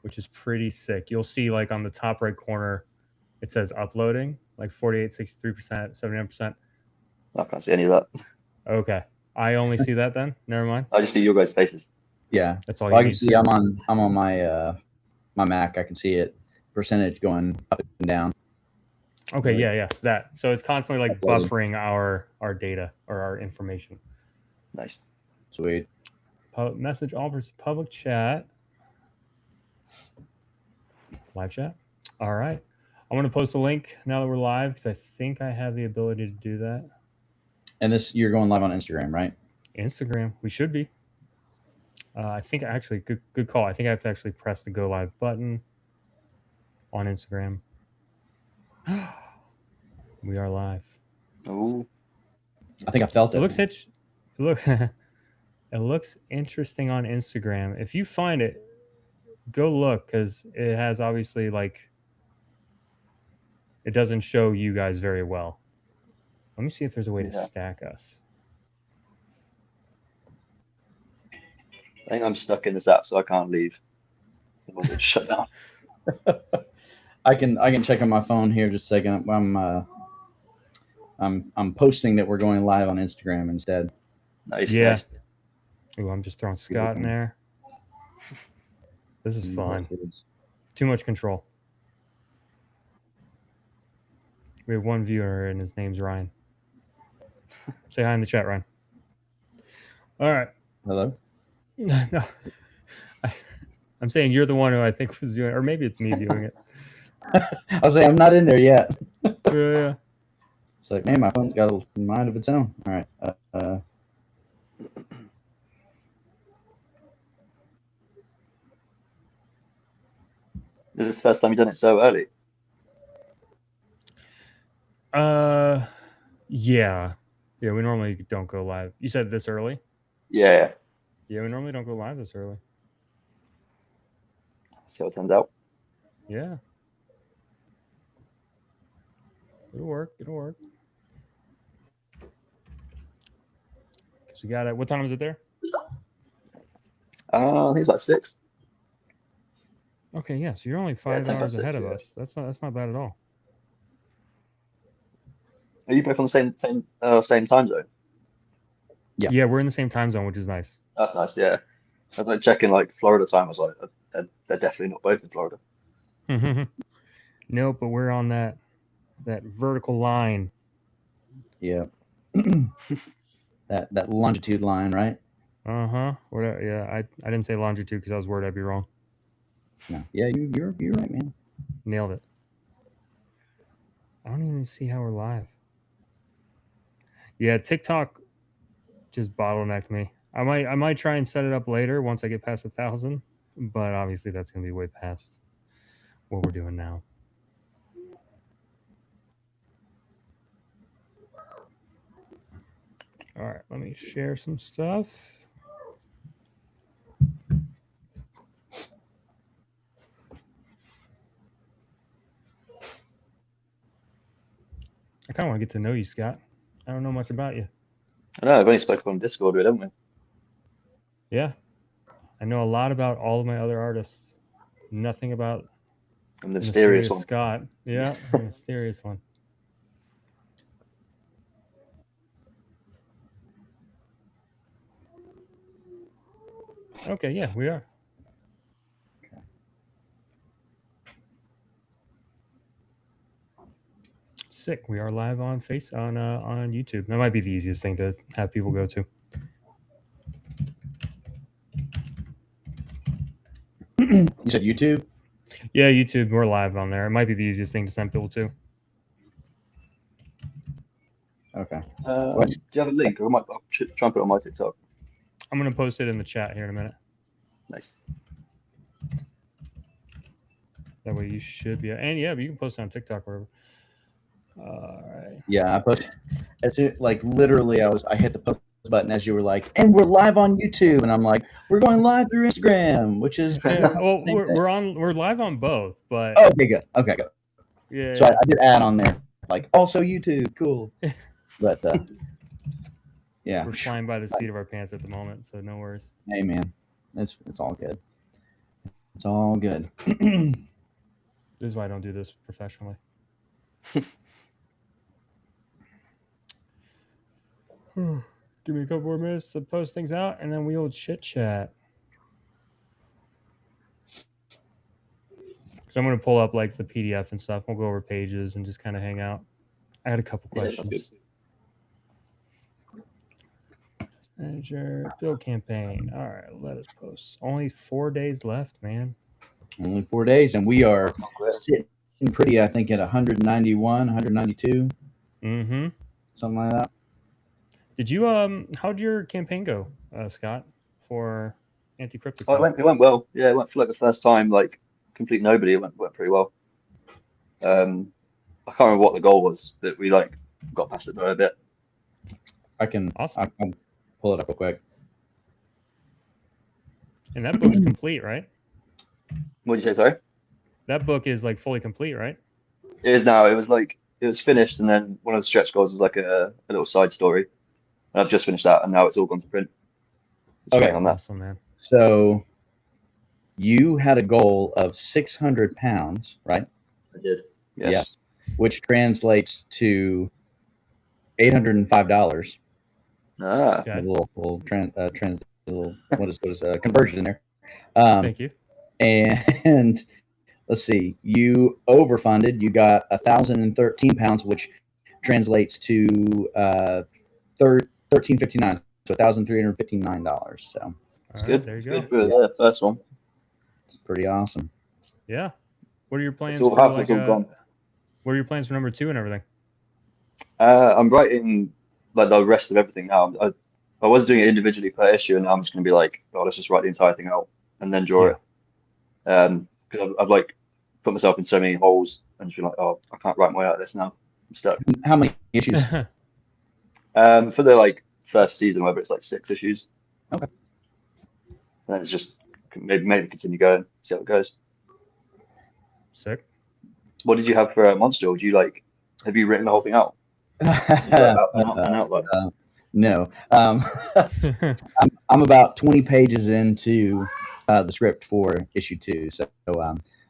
which is pretty sick. You'll see like on the top right corner, it says uploading, like 48, 63%, 79%. I can't see any of that. Okay. I only see that then. Never mind. I just see your guys' faces. Yeah. That's all Well, you I can need to see see. I'm on my Mac. I can see it percentage going up and down. Okay, yeah, that. So it's constantly like Uploading. buffering our data or our information. Nice. Sweet. Message all public chat. Live chat. All right. I'm going to post a link now that we're live because I think I have the ability to do that. And this, you're going live on Instagram, right? Instagram. We should be. I think actually, good call. I think I have to actually press the go live button on Instagram. We are live. Oh, I think I felt it. It looks interesting on Instagram. If you find it, go look because it has obviously like it doesn't show you guys very well. Let me see if there's a way to stack us. I think I'm stuck in this app, so I can't leave. It'll shut down. I can check on my phone here just a second. I'm posting that we're going live on Instagram instead. Nice. Yeah. Nice. Ooh, I'm just throwing Scott in there. This is fun. Nice. Too much control. We have one viewer and his name's Ryan. Say hi in the chat, Ryan. All right. Hello? No. I'm saying you're the one who I think was doing it, or maybe it's me viewing it. I was saying I'm not in there yet. Yeah. It's like, man, my phone's got a mind of its own. All right. This is the first time you've done it so early. Yeah. Yeah, we normally don't go live. You said this early? Yeah. Yeah, we normally don't go live this early. See how it turns out. Yeah. It'll work. It'll work. Because we got it. What time is it there? I think it's about 6. Okay, yeah. So you're only 5 hours ahead of us. That's not bad at all. Are you both on the same time zone? Yeah. Yeah, we're in the same time zone, which is nice. That's nice. Yeah. I was like checking like Florida time. I was like, they're definitely not both in Florida. Nope, but we're on that vertical line. Yeah. that longitude line, right? Yeah, I didn't say longitude because I was worried I'd be wrong. No. Yeah, you're right, man. Nailed it. I don't even see how we're live. Yeah, TikTok just bottlenecked me. I might try and set it up later once I get past 1,000, but obviously that's gonna be way past what we're doing now. All right, let me share some stuff. I kind of want to get to know you, Scott. I don't know much about you. I know, I've only spoken on Discord, haven't we? Yeah. I know a lot about all of my other artists. Nothing about the mysterious one. Scott. Yeah, the mysterious one. Okay, yeah, we are. Okay. Sick. We are live on on YouTube. That might be the easiest thing to have people go to. You said YouTube? Yeah, YouTube. We're live on there. It might be the easiest thing to send people to. Okay. Do you have a link? Or I'll try and put it on my TikTok. I'm going to post it in the chat here in a minute. Nice. That way you should be. And yeah, but you can post it on TikTok or wherever. All right. Yeah, I posted. Like literally, I hit the post button as you were like, and we're live on YouTube, and I'm like, we're going live through Instagram, which is well, we're live on both, but okay, good. Yeah. So I did add on there, like also YouTube, cool. But yeah, we're flying by the seat of our pants at the moment, so no worries. Hey man, it's all good. It's all good. This is why I don't do this professionally. Give me a couple more minutes to post things out, and then we old chit chat. So I'm gonna pull up like the PDF and stuff. We'll go over pages and just kind of hang out. I had a couple Yeah, that's questions. Manager, build campaign. All right, let us post. Only 4 days left, man. Only 4 days, and we are Not great. sitting pretty, I think, at 191, 192, Mm-hmm. something like that. Did you how'd your campaign go, Scott, for anti-cryptic? Oh, it went well. Yeah, it went for like the first time, like complete nobody. It went pretty well. I can't remember what the goal was, but we like got past it by a bit. I can pull it up real quick. And that book's complete, right? What did you say, sorry? That book is like fully complete, right? It is now. It was finished, and then one of the stretch goals was like a little side story. And I've just finished that, and now it's all gone to print. Okay. Waiting on that. Awesome, man. So you had a goal of 600 pounds, right? I did. Yes. Which translates to $805. Ah, Okay. A little what is conversion in there. Thank you. And let's see, you overfunded. You got 1,013 pounds, which translates to $1,359, so $1,359. So All right, good. there you It's go. good for the first one. it's pretty awesome. Yeah. What are your plans It's all for half, like it's all gone. what are your plans for number 2 and everything? I'm writing like the rest of everything now. I was doing it individually per issue, and now I'm just going to be like, oh, let's just write the entire thing out and then draw Yeah. it. Because I've like put myself in so many holes and just be like, oh, I can't write my way out of this now. I'm stuck. How many issues? For the like first season, whether it's like 6 issues. Okay. And then it's just maybe continue going, see how it goes. Sick. What did you have for Monstrel? Do you like have you written the whole thing out? An outline? No. I'm about 20 pages into the script for issue 2. So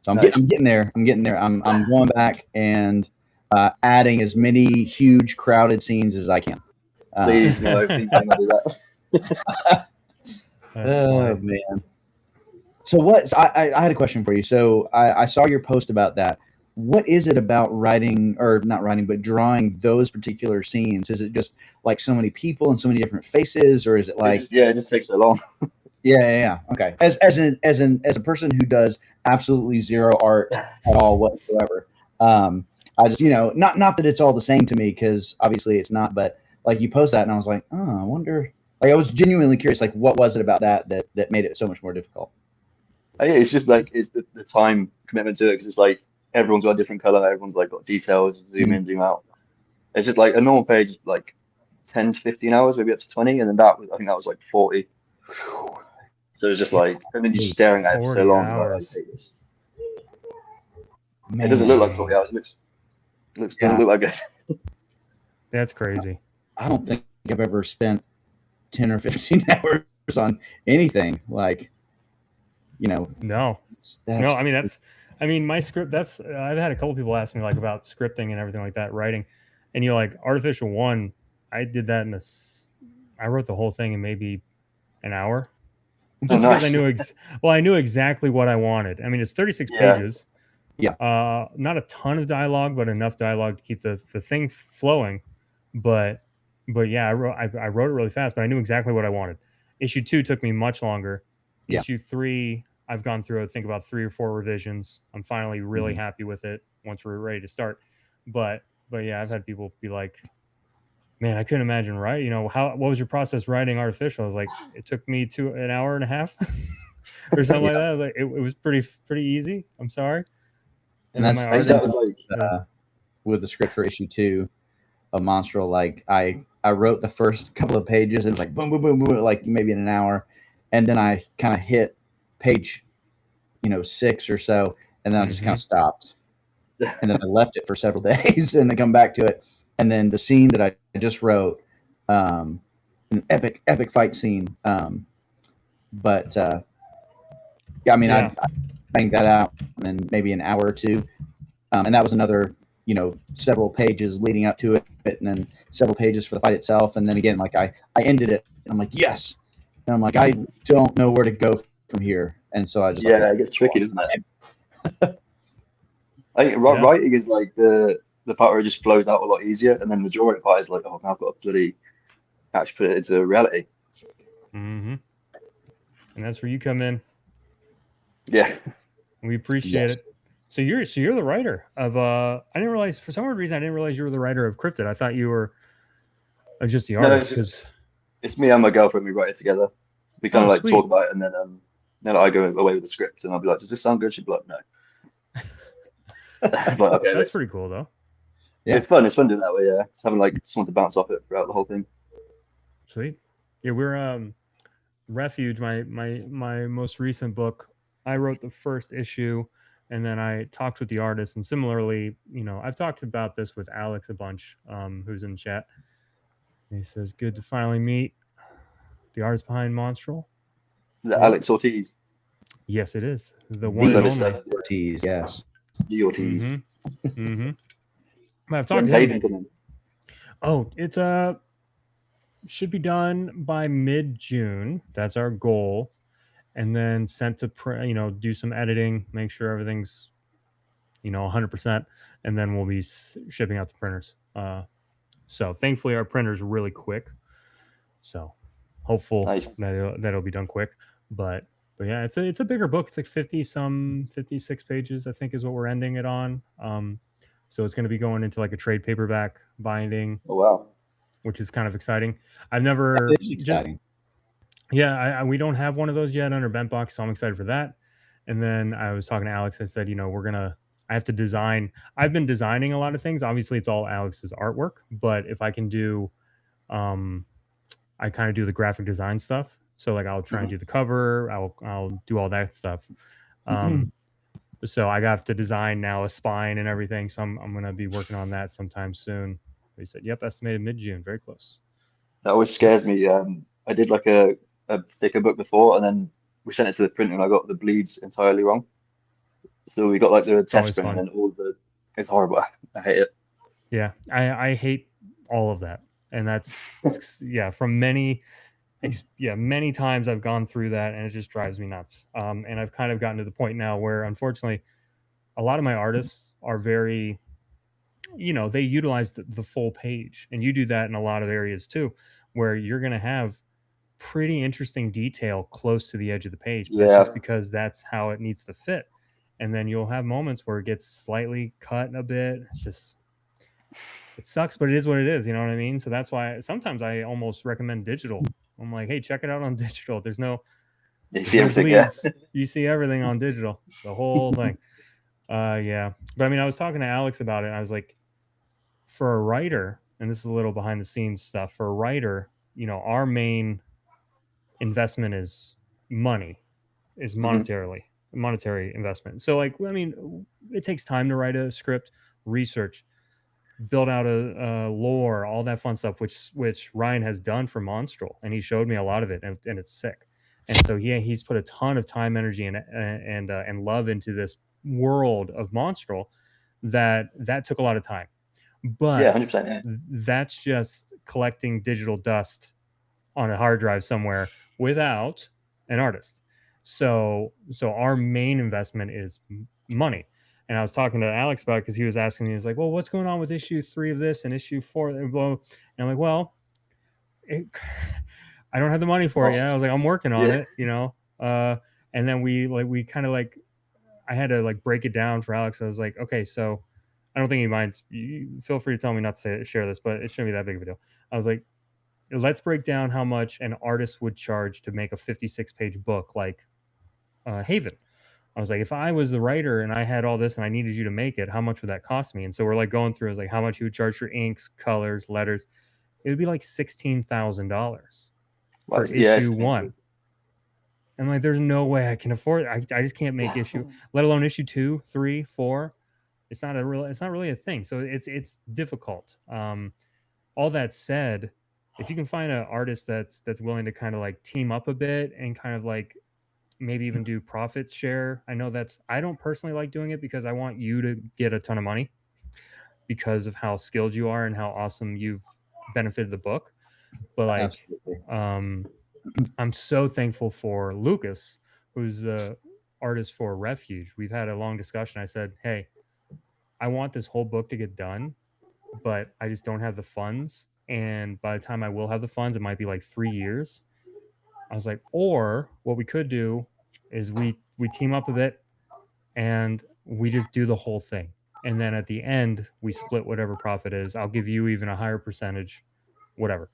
I'm getting there. I'm going back and adding as many huge crowded scenes as I can. Please, no, please don't do that. That's Oh funny. man. So I had a question for you. So I saw your post about that. What is it about writing, or not writing, but drawing those particular scenes? Is it just like so many people and so many different faces, or is it like It just takes so long. yeah. Okay. As a person who does absolutely zero art at all whatsoever, I just not that it's all the same to me, because obviously it's not. But like you post that, and I was like, oh, I wonder. Like I was genuinely curious. Like what was it about that made it so much more difficult? It's just like it's the time commitment to it, because it's like everyone's got a different color, everyone's like got details, zoom in, zoom out. It's just like a normal page, like 10 to 15 hours, maybe up to 20, and then I think that was like 40. So it's just like, and then you're staring at it for so 40 long. hours. Like, it doesn't look like 40 hours. It doesn't look like it. That's crazy. I don't think I've ever spent 10 or 15 hours on anything. Like, No. I mean, my script, I've had a couple people ask me like about scripting and everything like that, writing. And like Artificial One, I did that I wrote the whole thing in maybe an hour. Just because I knew exactly what I wanted. I mean, it's 36 pages. Yeah. Not a ton of dialogue, but enough dialogue to keep the thing flowing. But yeah, I wrote it really fast, but I knew exactly what I wanted. Issue 2 took me much longer. Yeah. Issue 3, I've gone through, I think, about 3 or 4 revisions. I'm finally really happy with it once we're ready to start. But yeah, I've had people be like, man, I couldn't imagine writing. What was your process writing Artificial? I was like, it took me an hour and a half or something like that. I was like, it was pretty easy. I'm sorry. And then that's that was like, with the script for issue 2 of Monstrel. Like I wrote the first couple of pages, and it was like boom, boom, boom, boom, like maybe in an hour, and then I kind of hit page 6 or so, and then I just kind of stopped, and then I left it for several days, and then come back to it, and then the scene that I just wrote, an epic fight scene, but yeah, I mean, bang that out in maybe an hour or two. And that was another, several pages leading up to it, and then several pages for the fight itself. And then again, like I ended it, and I'm like, yes. And I'm like, I don't know where to go from here. And so I just it gets tricky, doesn't it? I think writing is like the part where it just flows out a lot easier, and then the drawing part is like, oh, now I've got to bloody actually put it into reality. Mm-hmm. And that's where you come in. Yeah, we appreciate it. So you're the writer of I didn't realize, for some reason I didn't realize you were the writer of Cryptid. I thought you were just the artist. Because it's me and my girlfriend, we write it together. We kind of like talk about it, and then I go away with the script, and I'll be like, does this sound good? She'd be like, no. Like, okay, that's pretty cool though. Yeah, it's fun doing that way. Yeah, just having like someone to bounce off it throughout the whole thing. Sweet. Yeah, we're Refuge, my most recent book. I wrote the first issue, and then I talked with the artist. And similarly, I've talked about this with Alex a bunch, who's in the chat. And he says, "Good to finally meet the artist behind Monstrel." Is that Alex Ortiz? Yes, it is. The one and only Ortiz. Yes. The Ortiz. I've talked to him. Oh, it's should be done by mid-June. That's our goal. And then sent to print, do some editing, make sure everything's 100%, and then we'll be shipping out to printers. So thankfully our printer's really quick. So hopeful that it'll be done quick. But yeah, it's a bigger book. It's like 56 pages, I think, is what we're ending it on. So it's going to be going into like a trade paperback binding. Oh wow. Which is kind of exciting. I've never. Exciting. Yeah, we don't have one of those yet under Bentbox, so I'm excited for that. And then I was talking to Alex. I said, I have to design. I've been designing a lot of things. Obviously, it's all Alex's artwork, but if I can do, I kind of do the graphic design stuff. So like, I'll try and do the cover. I'll do all that stuff. So I have to design now a spine and everything. So I'm gonna be working on that sometime soon. He said, "Yep, estimated mid-June, very close." That always scares me. I did like a thicker book before, and then we sent it to the printer, and I got the bleeds entirely wrong. So we got like the test print, and it's horrible. I hate it. Yeah, I hate all of that, and that's from many times I've gone through that, and it just drives me nuts. And I've kind of gotten to the point now where, unfortunately, a lot of my artists are very, they utilize the full page, and you do that in a lot of areas too, where you're going to have pretty interesting detail close to the edge of the page. But it's just because that's how it needs to fit. And then you'll have moments where it gets slightly cut a bit. It sucks, but it is what it is. You know what I mean? So that's why sometimes I almost recommend digital. I'm like, hey, check it out on digital. There's no bleeds. You see everything on digital, the whole thing. Yeah. But I mean, I was talking to Alex about it, and I was like, for a writer, and this is a little behind the scenes stuff, for a writer, our main investment is money, is monetary investment. So like, I mean, it takes time to write a script, research, build out a lore, all that fun stuff, which Ryan has done for Monstrel, and he showed me a lot of it, and it's sick. And so he's put a ton of time, energy, and love into this world of Monstrel that took a lot of time. But 100%, that's just collecting digital dust on a hard drive somewhere without an artist. So our main investment is money. And I was talking to Alex about it because he was asking me, he was like, well, what's going on with issue 3 of this and issue 4? And I'm like, well, I don't have the money for it yet. I was like, I'm working on it, and then we kind of like, I had to like break it down for Alex. I was like, okay, so I don't think he minds. You feel free to tell me not to share this, but it shouldn't be that big of a deal. I was like, let's break down how much an artist would charge to make a 56-page book like Haven. I was like, if I was the writer and I had all this and I needed you to make it, how much would that cost me? And so we're like going through, I was like, how much you would charge for inks, colors, letters. It would be like $16,000 for issue 1. I'm like, there's no way I can afford it. I just can't make issue, let alone issue 2, 3, 4. It's not really a thing. So it's difficult. All that said, if you can find an artist that's willing to kind of like team up a bit and kind of like maybe even do profits share. I know I don't personally like doing it because I want you to get a ton of money because of how skilled you are and how awesome you've benefited the book. But like, I'm so thankful for Lucas, who's the artist for Refuge. We've had a long discussion. I said, hey, I want this whole book to get done, but I just don't have the funds. And by the time I will have the funds, it might be like 3 years. I was like, or what we could do is we team up a bit and we just do the whole thing. And then at the end, we split whatever profit is. I'll give you even a higher percentage, whatever.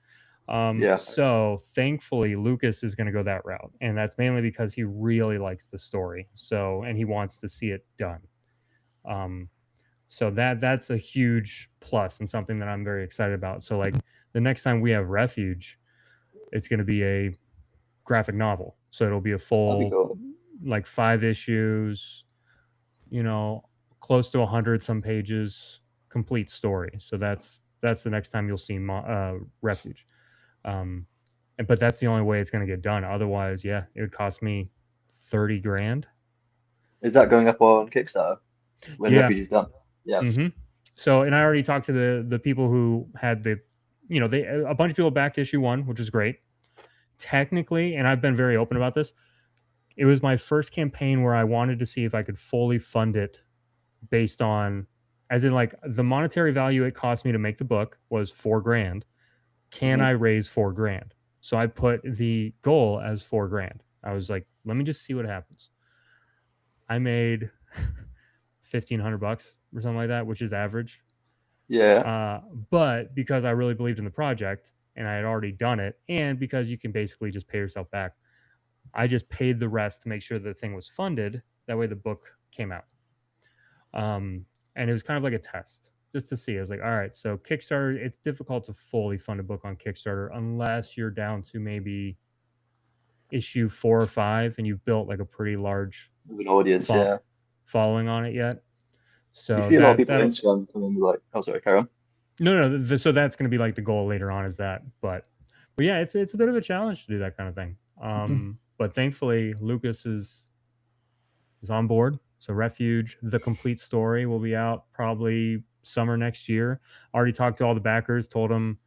So thankfully, Lucas is going to go that route. And that's mainly because he really likes the story. So, and he wants to see it done. So that's a huge plus and something that I'm very excited about. So like the next time we have Refuge, it's going to be a graphic novel. So it'll be a full, like 5 issues, you know, close to 100 some pages, complete story. So that's the next time you'll see Refuge. But that's the only way it's going to get done. Otherwise, yeah, it would cost me 30 grand. Is that going up on Kickstarter when Refuge is done? Yeah. Mm-hmm. So, and I already talked to the people who had a bunch of people backed issue 1, which was great. Technically, and I've been very open about this, it was my first campaign where I wanted to see if I could fully fund it based on, as in like the monetary value it cost me to make the book was 4 grand. Can I raise 4 grand? So I put the goal as 4 grand. I was like, let me just see what happens. I made $1,500 or something like that, which is average. Yeah. But because I really believed in the project and I had already done it, and because you can basically just pay yourself back, I just paid the rest to make sure the thing was funded. That way the book came out. And it was kind of like a test just to see. I was like, all right, so Kickstarter, it's difficult to fully fund a book on Kickstarter unless you're down to maybe issue 4 or 5 and you've built like a pretty large audience following on it yet. So you see a lot of people on Instagram coming like, oh sorry, carry on. No, so that's going to be like the goal later on, is that. But yeah, it's a bit of a challenge to do that kind of thing. But thankfully, Lucas is on board. So Refuge, the complete story, will be out probably summer next year. Already talked to all the backers, told them,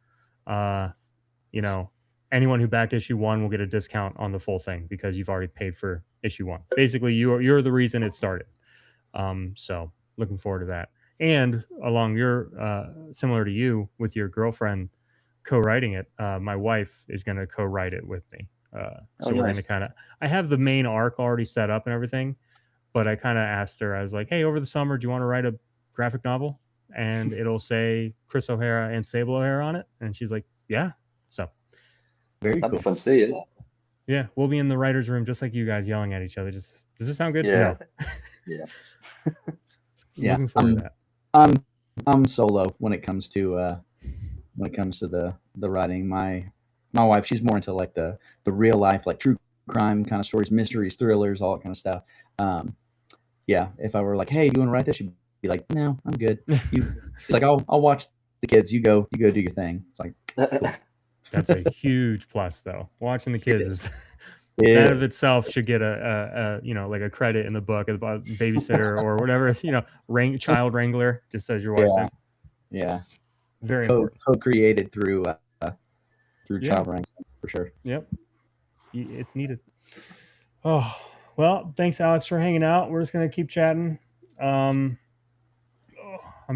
anyone who backed issue 1 will get a discount on the full thing because you've already paid for issue 1. Basically, you're the reason it started. So looking forward to that. And along your similar to you with your girlfriend co-writing it, my wife is going to co-write it with me. So we're going to kind of, I have the main arc already set up and everything, but I kind of asked her, I was like, hey, over the summer, do you want to write a graphic novel? And it'll say Chris O'Hara and Sable O'Hara on it. And she's like, yeah. So very cool. That'd be fun to see it. Yeah, we'll be in the writer's room just like you guys yelling at each other. Just, does this sound good? Yeah. No. Yeah. Yeah. Looking forward to that. I'm solo when it comes to the writing. My wife, she's more into like the real life, like true crime kind of stories, mysteries, thrillers, all that kind of stuff. Yeah, if I were like, hey, do you want to write this? She'd be like, no, I'm good. She's like, I'll watch the kids. You go do your thing. It's like, cool. That's a huge plus, though. Watching the kids is that of itself should get a like a credit in the book of babysitter or whatever, child wrangler, just as your wife's name. Yeah, very important. Co-created through child wrangling for sure. Yep, it's needed. Oh well, thanks Alex for hanging out. We're just gonna keep chatting. I'm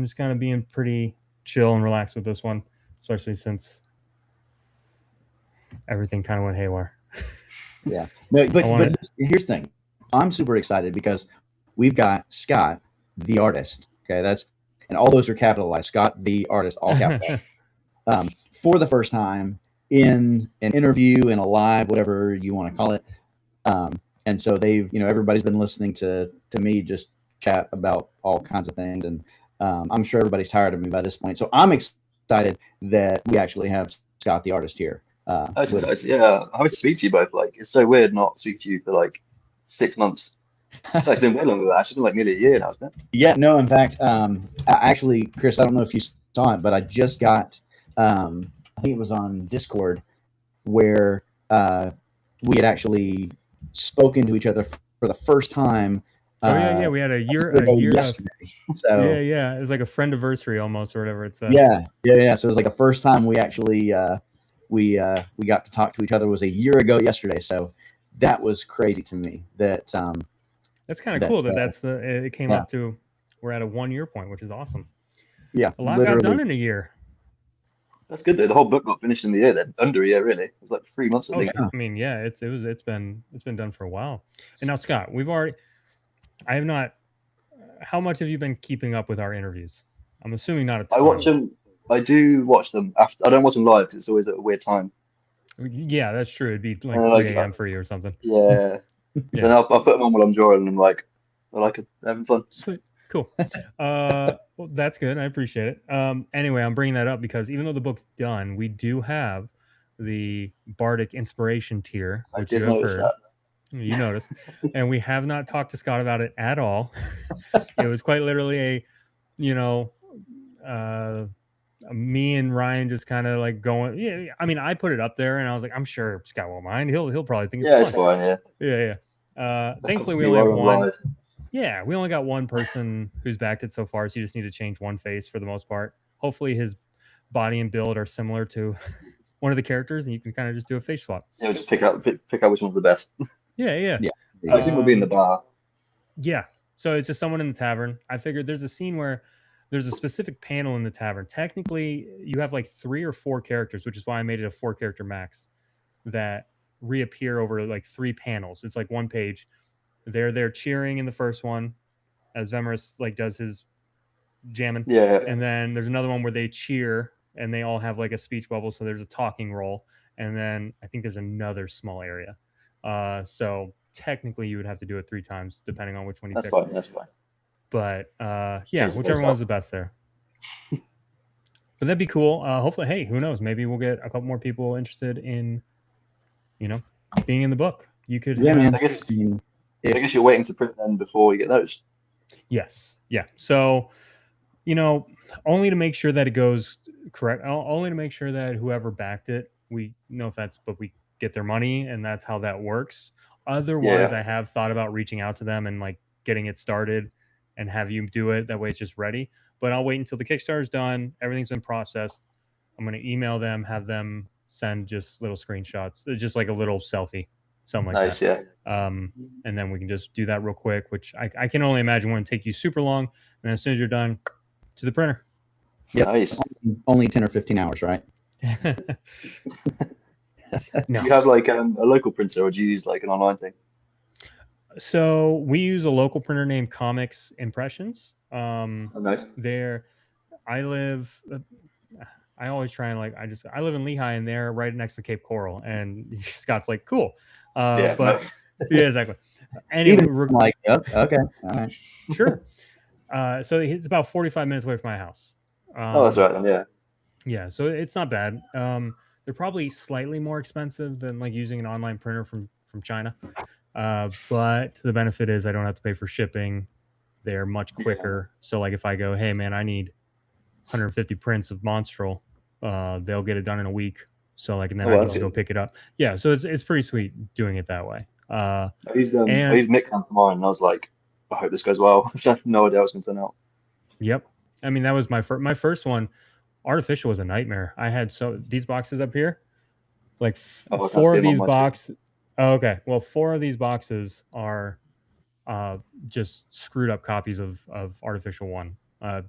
just kind of being pretty chill and relaxed with this one, especially since everything kind of went haywire. Yeah. No, but here's the thing. I'm super excited because we've got Scott, the artist. Okay, and all those are capitalized. Scott, the artist, all capitalized. For the first time in an interview, in a live, whatever you want to call it. And so they've, everybody's been listening to me just chat about all kinds of things. And I'm sure everybody's tired of me by this point. So I'm excited that we actually have Scott, the artist, here. Yeah, I would speak to you both. Like, it's so weird not speak to you for like 6 months. It's been way longer than that. It's been like nearly a year now, isn't it? Yeah, no, in fact, actually, Chris, I don't know if you saw it, but I just got, I think it was on Discord, where we had actually spoken to each other for the first time. Oh yeah, we had a year yesterday. So yeah, it was like a friendiversary almost, or whatever it's. Yeah. So it was like the first time we actually we got to talk to each other was a year ago yesterday. So that was crazy to me. That's kind of cool that's it came up to. We're at a 1 year point, which is awesome. Yeah, a lot got done in a year. That's good though. The whole book got finished in the year then, under a year really. It was like 3 months. I think. I mean, yeah, it's been done for a while. And now, Scott, I have not. How much have you been keeping up with our interviews? I'm assuming not a ton. I watch them. I do watch them after. I don't watch them live because it's always at a weird time. Yeah, that's true. It'd be like 3 a.m. for you or something. Yeah. Then I'll put them on while I'm drawing, and I'm like, I like it. They're having fun. Sweet. Cool. Well, that's good. I appreciate it. Anyway, I'm bringing that up because even though the book's done, we do have the Bardic Inspiration tier, which you have heard. You noticed. And we have not talked to Scott about it at all. It was quite literally me and Ryan just kind of like going. Yeah, I mean, I put it up there, and I was like, I'm sure Scott won't mind. He'll probably think it's fun. It's fine. Yeah. Thankfully, we only have one. Yeah, we only got one person who's backed it so far, so you just need to change one face for the most part. Hopefully, his body and build are similar to one of the characters, and you can kind of just do a face swap. Yeah, just pick out which one's the best. Yeah. I think we'll be in the bar. Yeah. So it's just someone in the tavern. I figured there's a scene where there's a specific panel in the tavern. Technically, you have like 3 or 4 characters, which is why I made it a 4-character max that reappear over like 3 panels. It's like one page. They're cheering in the first one as Vemerus like does his jamming. Yeah. And then there's another one where they cheer and they all have like a speech bubble. So there's a talking roll. And then I think there's another small area. So technically you would have to do it 3 times depending on which one you pick. That's fine. But yeah, whichever one's the best there. But that'd be cool. Hopefully, hey, who knows? Maybe we'll get a couple more people interested in, being in the book. You could. Yeah, man. I guess you're waiting to print them before you get those. Yes. Yeah. So, only to make sure that it goes correct. Only to make sure that whoever backed it, we get their money, and that's how that works. Otherwise, I have thought about reaching out to them and like getting it started and have you do it. That way it's just ready. But I'll wait until the Kickstarter's done. Everything's been processed. I'm going to email them, have them send just little screenshots. It's just like a little selfie, something like that. Yeah. And then we can just do that real quick, which I can only imagine wouldn't take you super long. And then as soon as you're done, to the printer. Yeah. Nice. Only 10 or 15 hours, right? No. Do you have like a local printer, or do you use like an online thing? So we use a local printer named Comics Impressions. Nice. I always try and I live in Lehigh, and they're right next to Cape Coral, and Scott's like, cool. Yeah, exactly. Anyway, okay, all right, sure. So it's about 45 minutes away from my house. That's right then. Yeah, so it's not bad. They're probably slightly more expensive than like using an online printer from China. But the benefit is I don't have to pay for shipping. They're much quicker. Yeah. So like if I go, hey man, I need 150 prints of Monstrel, they'll get it done in a week. So like, and then I can just go pick it up. Yeah. So it's pretty sweet doing it that way. I used Mixam for mine, and I was like, I hope this goes well. I have no idea how it's going to turn out. Yep. I mean, that was my first one. Artificial was a nightmare. I had these boxes up here, like 4 of these boxes. Oh, okay. Well, 4 of these boxes are just screwed up copies of Artificial 1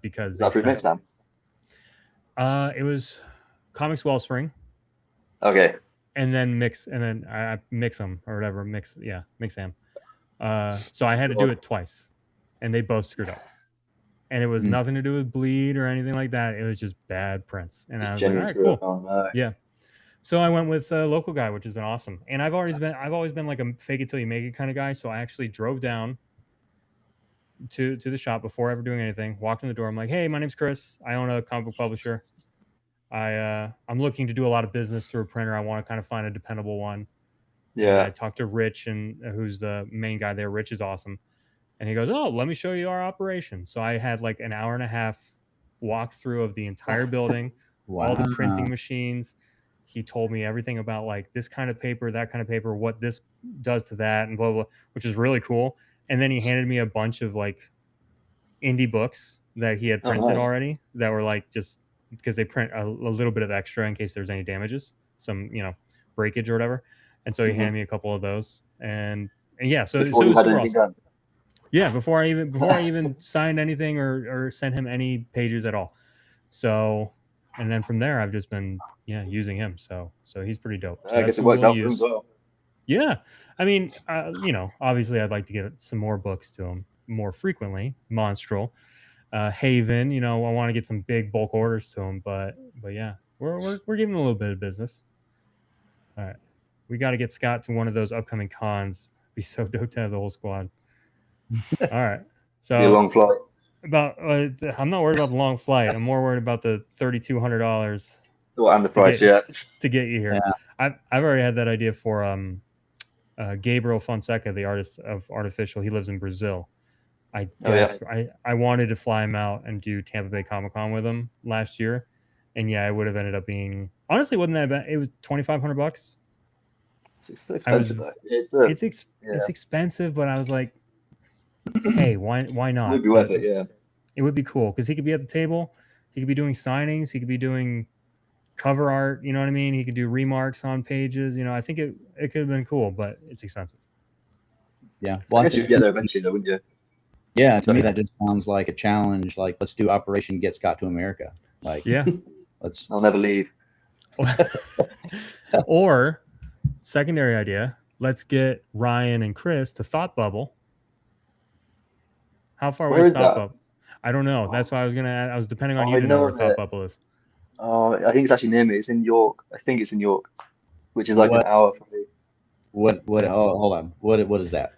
because they mix them. It was Comics Wellspring. Okay. And then I mix them or whatever. Mix them. So I had to do it twice, and they both screwed up. And it was nothing to do with bleed or anything like that. It was just bad prints. And I was like, all right, cool. Oh, no. Yeah. So I went with a local guy, which has been awesome. And I've always been like a fake it till you make it kind of guy. So I actually drove down to the shop before ever doing anything, walked in the door. I'm like, hey, my name's Chris. I own a comic book publisher. I'm looking to do a lot of business through a printer. I want to kind of find a dependable one. Yeah. And I talked to Rich, and who's the main guy there. Rich is awesome. And he goes, oh, let me show you our operation. So I had like an hour and a half walk through of the entire building, all the printing machines. he told me everything about like this kind of paper, that kind of paper, what this does to that, and blah blah, which is really cool. And then he handed me a bunch of like indie books that he had printed already that were like just because they print a little bit of extra in case there's any damages, some breakage or whatever. And so he handed me a couple of those, and yeah, so it was super awesome. Done. Yeah, before I even signed anything or sent him any pages at all. So, and then from there I've just been using him. So he's pretty dope. So I guess it works out for him as well. Yeah, I mean, obviously I'd like to get some more books to him more frequently. Monstrel, Haven, I want to get some big bulk orders to him, but yeah, we're giving him a little bit of business. All right, we got to get Scott to one of those upcoming cons. It'd be so dope to have the whole squad. All right, so a long flight. I'm not worried about the long flight. I'm more worried about the $3,200. And the price, to get you here. Yeah. I've already had that idea for Gabriel Fonseca, the artist of Artificial. He lives in Brazil. I wanted to fly him out and do Tampa Bay Comic-Con with him last year, and it would have ended up being, honestly, wasn't that bad. It was $2,500. It's expensive. It's expensive, but I was like, hey, why not? It would be worth it. Yeah, it would be cool because he could be at the table, he could be doing signings, he could be doing cover art. You know what I mean? He could do remarks on pages. I think it could have been cool, but it's expensive. Yeah, well, I guess you'd get there eventually, though, wouldn't you? Yeah, to me that just sounds like a challenge. Like, let's do Operation Get Scott to America. Like, I'll never leave. Or secondary idea, let's get Ryan and Chris to Thought Bubble. How far away is Thought Bubble? I don't know. That's why I was gonna. I was depending on you to know where Thought Bubble is. I think it's actually near me. It's in York. I think it's in York, which is like an hour from me. What? Oh, hold on. What is that?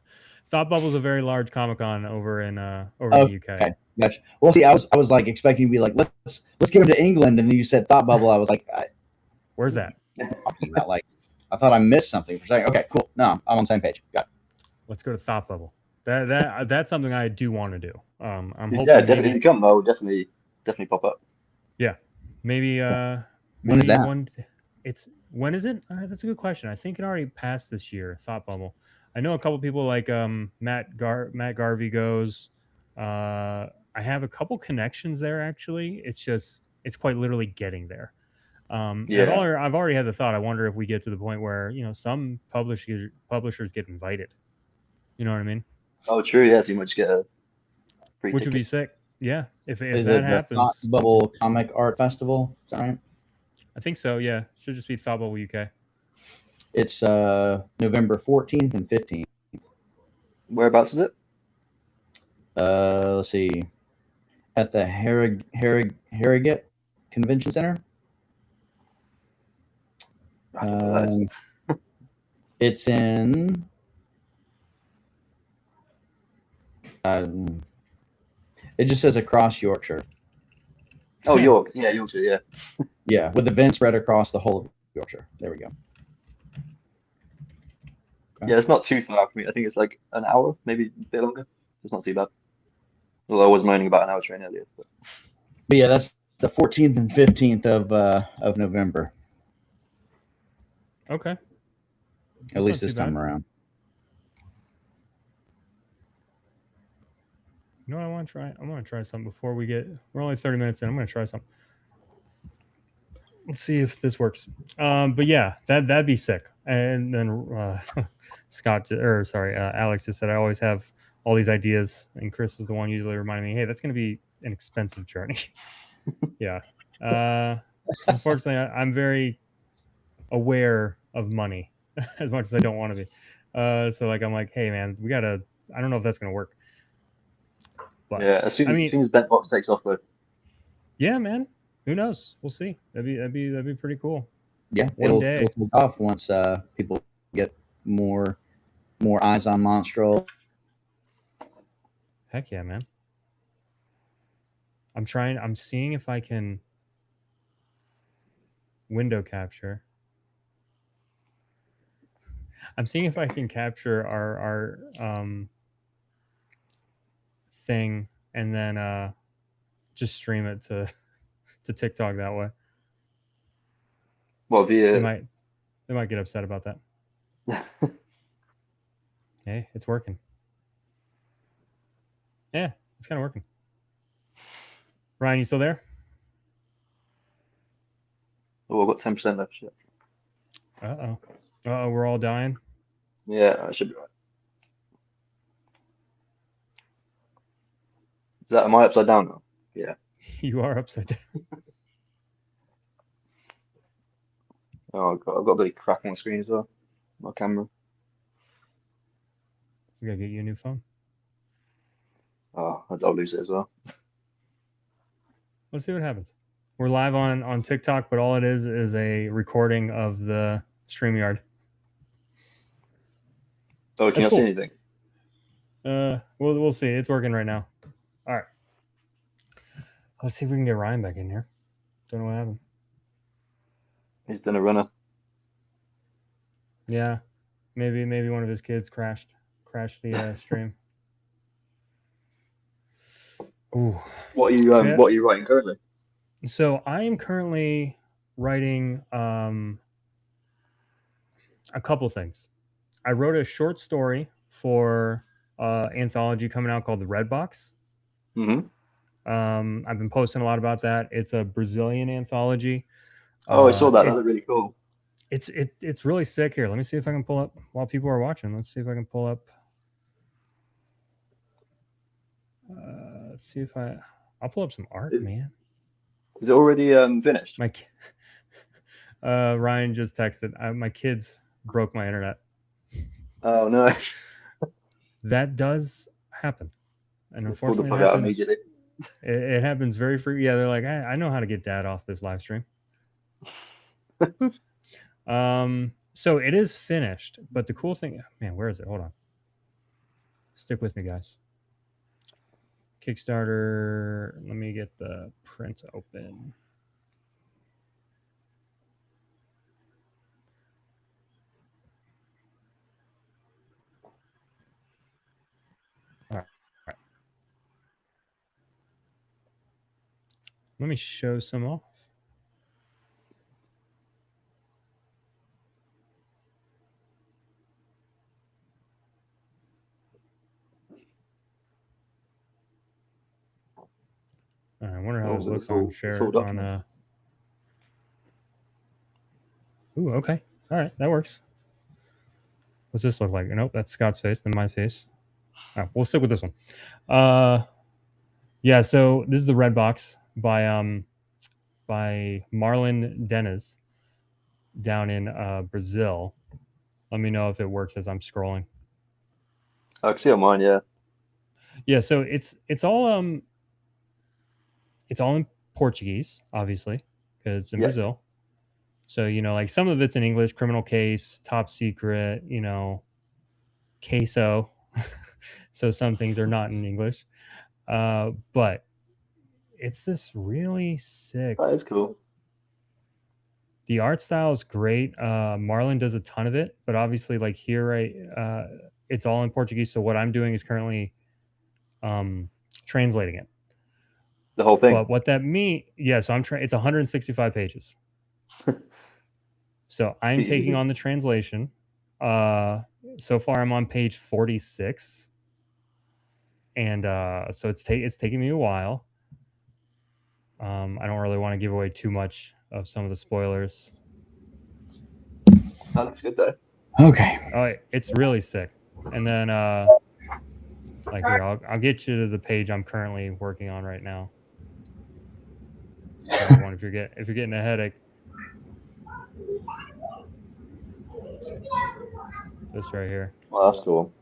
Thought Bubble is a very large Comic-Con over in the UK. Okay, gotcha. Well, see, I was like expecting to be like, let's get him to England, and then you said Thought Bubble. I was like, where's that? Like, I thought I missed something for a second. Okay, cool. No, I'm on the same page. Got it. Let's go to Thought Bubble. That's something I do want to do. I'm hoping. Yeah, definitely. If you come, though, definitely pop up. Yeah, maybe. When is that? When is it? That's a good question. I think it already passed this year. Thought Bubble. I know a couple people like Matt Garvey goes. I have a couple connections there actually. It's quite literally getting there. I've already had the thought. I wonder if we get to the point where some publishers get invited. You know what I mean? Oh, true. Yes, you might get a free which ticket. Would be sick. Yeah, if is that it happens. Thought Bubble Comic Art Festival. Is that right? I think so. Yeah, should just be Thought Bubble UK. It's November 14th and 15th. Whereabouts is it? Let's see. At the Harrogate Convention Center. It's in. It just says across Yorkshire. Oh, York. Yeah, Yorkshire. Yeah. Yeah, with events spread across the whole of Yorkshire. There we go. Okay. Yeah, it's not too far from me. I think it's like an hour, maybe a bit longer. It's not too bad. Although I was moaning about an hour train earlier. But yeah, that's the 14th and 15th of November. Okay. At least this time around. You know what I want to try? I want to try something before we get. We're only 30 minutes in. I'm going to try something. Let's see if this works. But yeah, that'd be sick. And then Alex just said I always have all these ideas, and Chris is the one usually reminding me, hey, that's going to be an expensive journey. Yeah. Unfortunately, I'm very aware of money as much as I don't want to be. So like I'm like, hey man, I don't know if that's going to work. But, yeah, as soon as Bent Box takes off, though. Yeah, man. Who knows? We'll see. That'd be pretty cool. Yeah, it'll take off once people get more eyes on Monstrel. Heck yeah, man. I'm seeing if I can window capture. I'm seeing if I can capture our thing and then just stream it to TikTok that way. Well, they might get upset about that. Hey, it's working. Yeah, it's kind of working. Ryan, you still there? Oh, I've got 10% left. Shit. We're all dying. Yeah, I should be right. Am I upside down now? Yeah. You are upside down. Oh God, I've got a big crack on the screen as well. My camera. We gotta get you a new phone. Oh, I'll lose it as well. Let's see what happens. We're live on TikTok, but all it is a recording of the StreamYard. Oh, can you not see anything? We'll see. It's working right now. All right. Let's see if we can get Ryan back in here. Don't know what happened. He's done a runner. Yeah, maybe one of his kids crashed the stream. Ooh. What are you writing currently? So I am currently writing a couple things. I wrote a short story for anthology coming out called The Red Box. Mm-hmm. I've been posting a lot about that. It's a Brazilian anthology. Oh, I saw that. That looked really cool. It's really sick. Here, let me see if I can pull up while people are watching. Let's see if I can pull up. Let's see if I'll pull up some art, man. Is it already finished? Ryan just texted. My kids broke my internet. Oh no. That does happen, and unfortunately, it happens. Immediately. It happens very frequently. Yeah, they're like, I know how to get dad off this live stream. So it is finished, but the cool thing, man, where is it? Hold on. Stick with me, guys. Kickstarter. Let me get the print open. All right. Let me show some off. I wonder how this looks on share on. Ooh, okay. All right, that works. What's this look like? Nope, that's Scott's face, then my face. Oh, we'll stick with this one. Yeah, so this is the Red Box by Marlon Denez down in Brazil. Let me know if it works as I'm scrolling. I can see on mine, yeah. Yeah, so it's all in Portuguese, obviously, because it's in Brazil. So, like some of it's in English, criminal case, top secret, queso. So some things are not in English. But it's this really sick. That is cool. The art style is great. Marlon does a ton of it, but obviously like here, right, it's all in Portuguese. So what I'm doing is currently translating it. The whole thing. But what that means, so it's 165 pages. So I'm taking on the translation. So far I'm on page 46. And so it's taking me a while. I don't really want to give away too much of some of the spoilers. That looks good though. Okay. Oh, it's really sick. And then like here, I'll get you to the page I'm currently working on right now. Everyone, if you're getting a headache. This right here. Well, that's cool.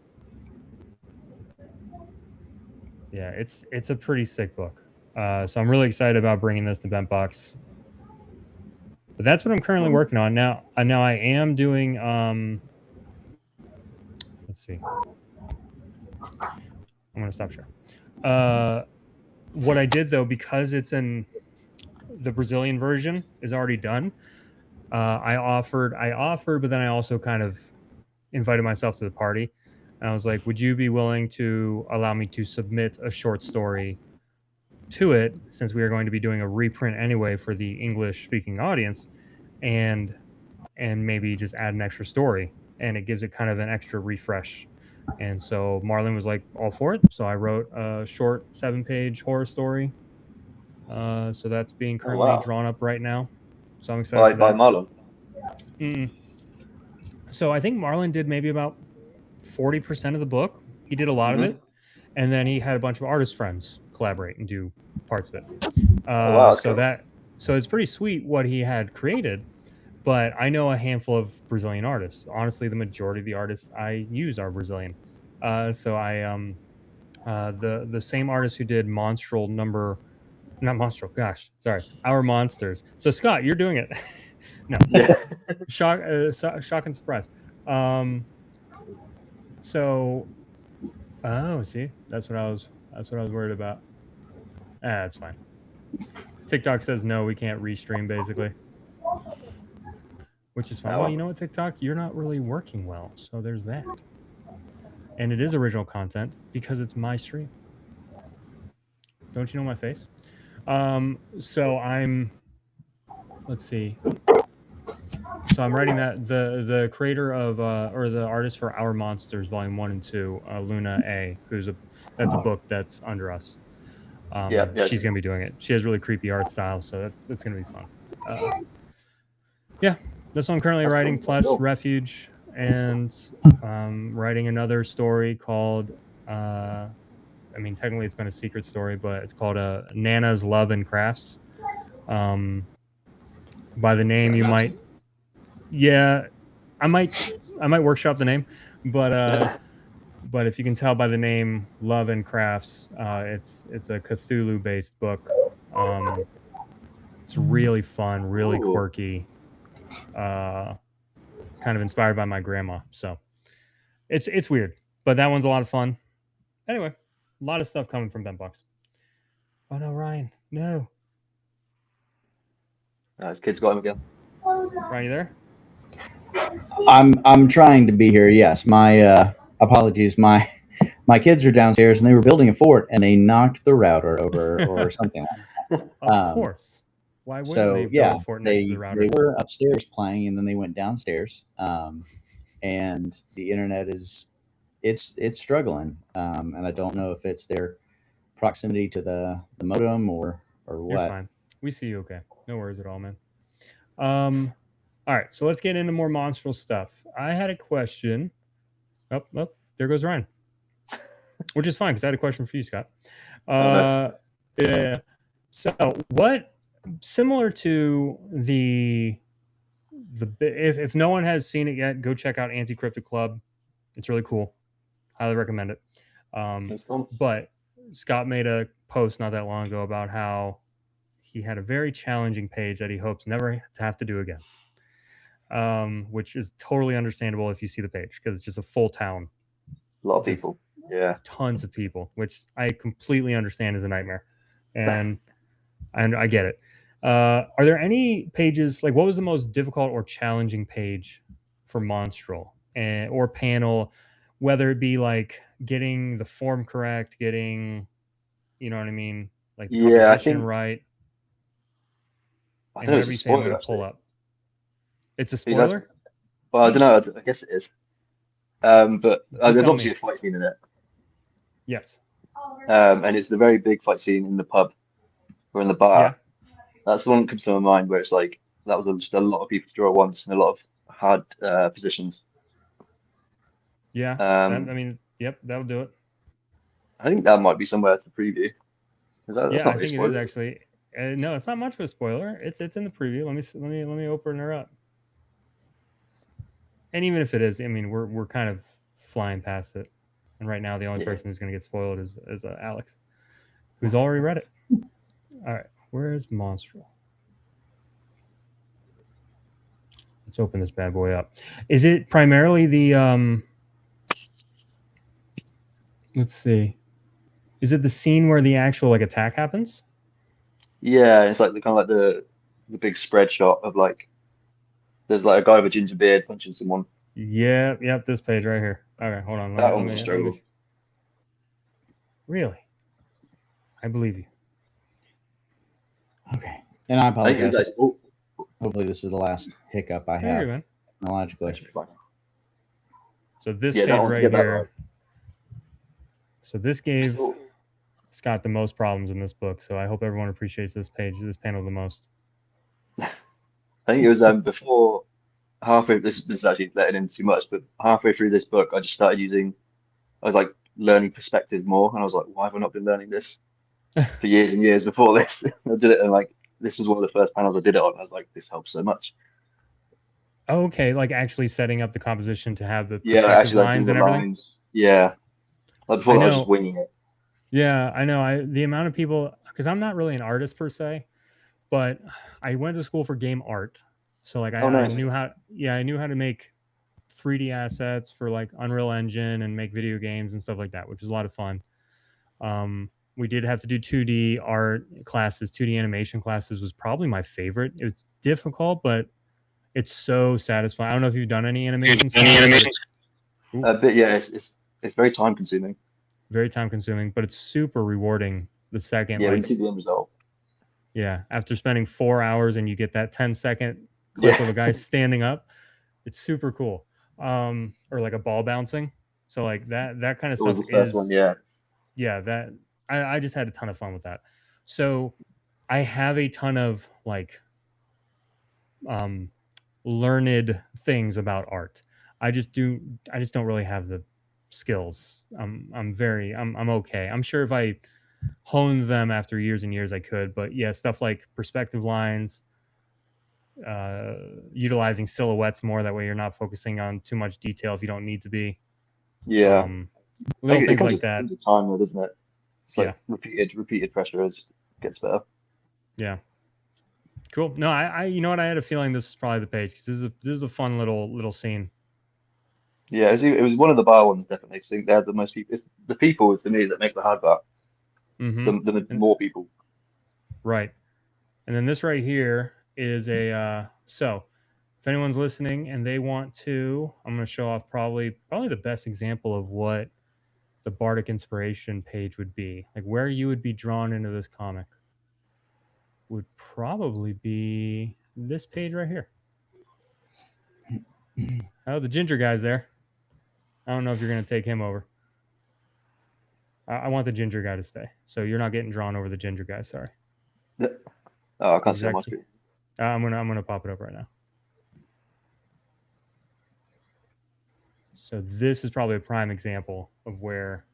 Yeah, it's a pretty sick book. So I'm really excited about bringing this to Bentbox. But that's what I'm currently working on now. I am doing. Let's see. I'm gonna stop sharing. What I did though, because it's in the Brazilian version is already done. I offered, but then I also kind of invited myself to the party, and I was like, "Would you be willing to allow me to submit a short story to it, since we are going to be doing a reprint anyway for the English-speaking audience?" and maybe just add an extra story, and it gives it kind of an extra refresh. And so Marlon was like all for it. So I wrote a short 7-page horror story. So that's being currently drawn up right now. So I'm excited for that. By Marlon. So I think Marlon did maybe about 40% of the book. He did a lot of it, and then he had a bunch of artist friends collaborate and do parts of it. So it's pretty sweet what he had created. But I know a handful of Brazilian artists. Honestly, the majority of the artists I use are Brazilian. So I the same artist who did Monstrel not Monstrel. Gosh, sorry, Our Monsters. So Scott, you're doing it. No, shock and surprise. So, see, that's what I was worried about. That's fine. TikTok says no, we can't restream basically, which is fine. Well, you know what, TikTok, you're not really working well, so there's that. And it is original content because it's my stream. Don't you know my face? So I'm. Let's see. So I'm writing that the creator of or the artist for Our Monsters Volume 1 and 2, Luna A, that's a book that's under us. She's gonna be doing it. She has really creepy art style, so that's gonna be fun. Yeah, that's what I'm currently writing. Plus Refuge, and writing another story called. I mean, technically it's been a secret story, but it's called Nana's Love and Crafts. By the name, you might. Yeah, I might workshop the name, but if you can tell by the name Love and Crafts, it's a Cthulhu based book. It's really fun, really quirky, kind of inspired by my grandma. So it's weird, but that one's a lot of fun. Anyway, a lot of stuff coming from Benbox. Oh no, Ryan, no. His kids got him again. Ryan, you there? I'm trying to be here. Yes, my apologies. My kids are downstairs and they were building a fort and they knocked the router over or something like that. Of course. Why wouldn't they build a fort next to the router? They were upstairs playing and then they went downstairs. And the internet it's struggling. And I don't know if it's their proximity to the modem or what. You're fine. We see you okay. No worries at all, man. All right, so let's get into more Monstrel stuff. I had a question. Oh, there goes Ryan. Which is fine because I had a question for you, Scott. Yeah. So, what similar to the if no one has seen it yet, go check out Anti-Cryptic Club. It's really cool. Highly recommend it. But Scott made a post not that long ago about how he had a very challenging page that he hopes never to have to do again. Which is totally understandable if you see the page because it's just a full town. A lot of people. Yeah. Tons of people, which I completely understand is a nightmare. And I get it. Are there any pages, like what was the most difficult or challenging page for Monstrel or panel, whether it be like getting the form correct, getting, you know what I mean? Like the composition right. I think it's a spoiler, I'm going to pull up. It's a spoiler? Well, I don't know. I guess it is. But there's obviously a fight scene in it. Yes. And it's the very big fight scene in the pub or in the bar. Yeah. That's the one that comes to my mind where it's like that was just a lot of people to draw at once and a lot of hard positions. Yeah. I mean, yep, that'll do it. I think that might be somewhere to preview. Yeah, I think it is actually. No, it's not much of a spoiler. It's in the preview. Let me open her up. And even if it is, I mean, we're kind of flying past it. And right now, the only person who's going to get spoiled is Alex, who's already read it. All right, where is Monstrel? Let's open this bad boy up. Is it primarily the let's see. Is it the scene where the actual like attack happens? Yeah, it's like the kind of like the big spread shot of like there's like a guy with a ginger beard punching someone. Yeah, yep, this page right here. Okay, hold on. That one was struggle. Really? I believe you. Okay. And I apologize. Hopefully, this is the last hiccup I have technologically. So this page right here. So this gave Scott the most problems in this book. So I hope everyone appreciates this panel the most. I think it was before halfway. This is actually letting in too much, but halfway through this book, I just started using. I was like learning perspective more, and I was like, why have I not been learning this for years and years before this? I did it, and like this was one of the first panels I did it on. I was like, this helps so much. Oh, okay, like actually setting up the composition to have the perspective actually, lines and everything. Yeah, like before I was just winging it. Yeah, I know. The amount of people, because I'm not really an artist per se, but I went to school for game art, so like I knew how. Yeah, I knew how to make 3D assets for like Unreal Engine and make video games and stuff like that, which was a lot of fun. We did have to do 2D art classes. 2D animation classes was probably my favorite. It's difficult, but it's so satisfying. I don't know if you've done any animations. But yeah, it's very time consuming. Very time consuming, but it's super rewarding the second. Yeah, when you see the end result. Yeah, after spending 4 hours and you get that 10-second clip of a guy standing up, it's super cool. Or like a ball bouncing. So like that kind of stuff is one, yeah, that I just had a ton of fun with that. So I have a ton of like learned things about art. I just don't really have the skills. I'm okay. I'm sure if I honed them after years and years I could, but yeah, stuff like perspective lines, utilizing silhouettes more, that way you're not focusing on too much detail if you don't need to be. Yeah. Little things like that. Time though, doesn't it? It's like repeated pressure gets better. Yeah. Cool. No, I you know what, I had a feeling this was probably the page, because this is a fun little scene. Yeah, it was one of the bar ones, definitely. I think they had the most people. It's the people to me that make the hard bar. The more people. Right. And then this right here is a so if anyone's listening and they want to, I'm going to show off probably the best example of what the Bardic Inspiration page would be. Like where you would be drawn into this comic would probably be this page right here. Oh, the ginger guy's there. I don't know if you're going to take him over. I want the ginger guy to stay. So you're not getting drawn over the ginger guy. Sorry. Oh, I can't see much. I'm gonna pop it up right now. So this is probably a prime example of where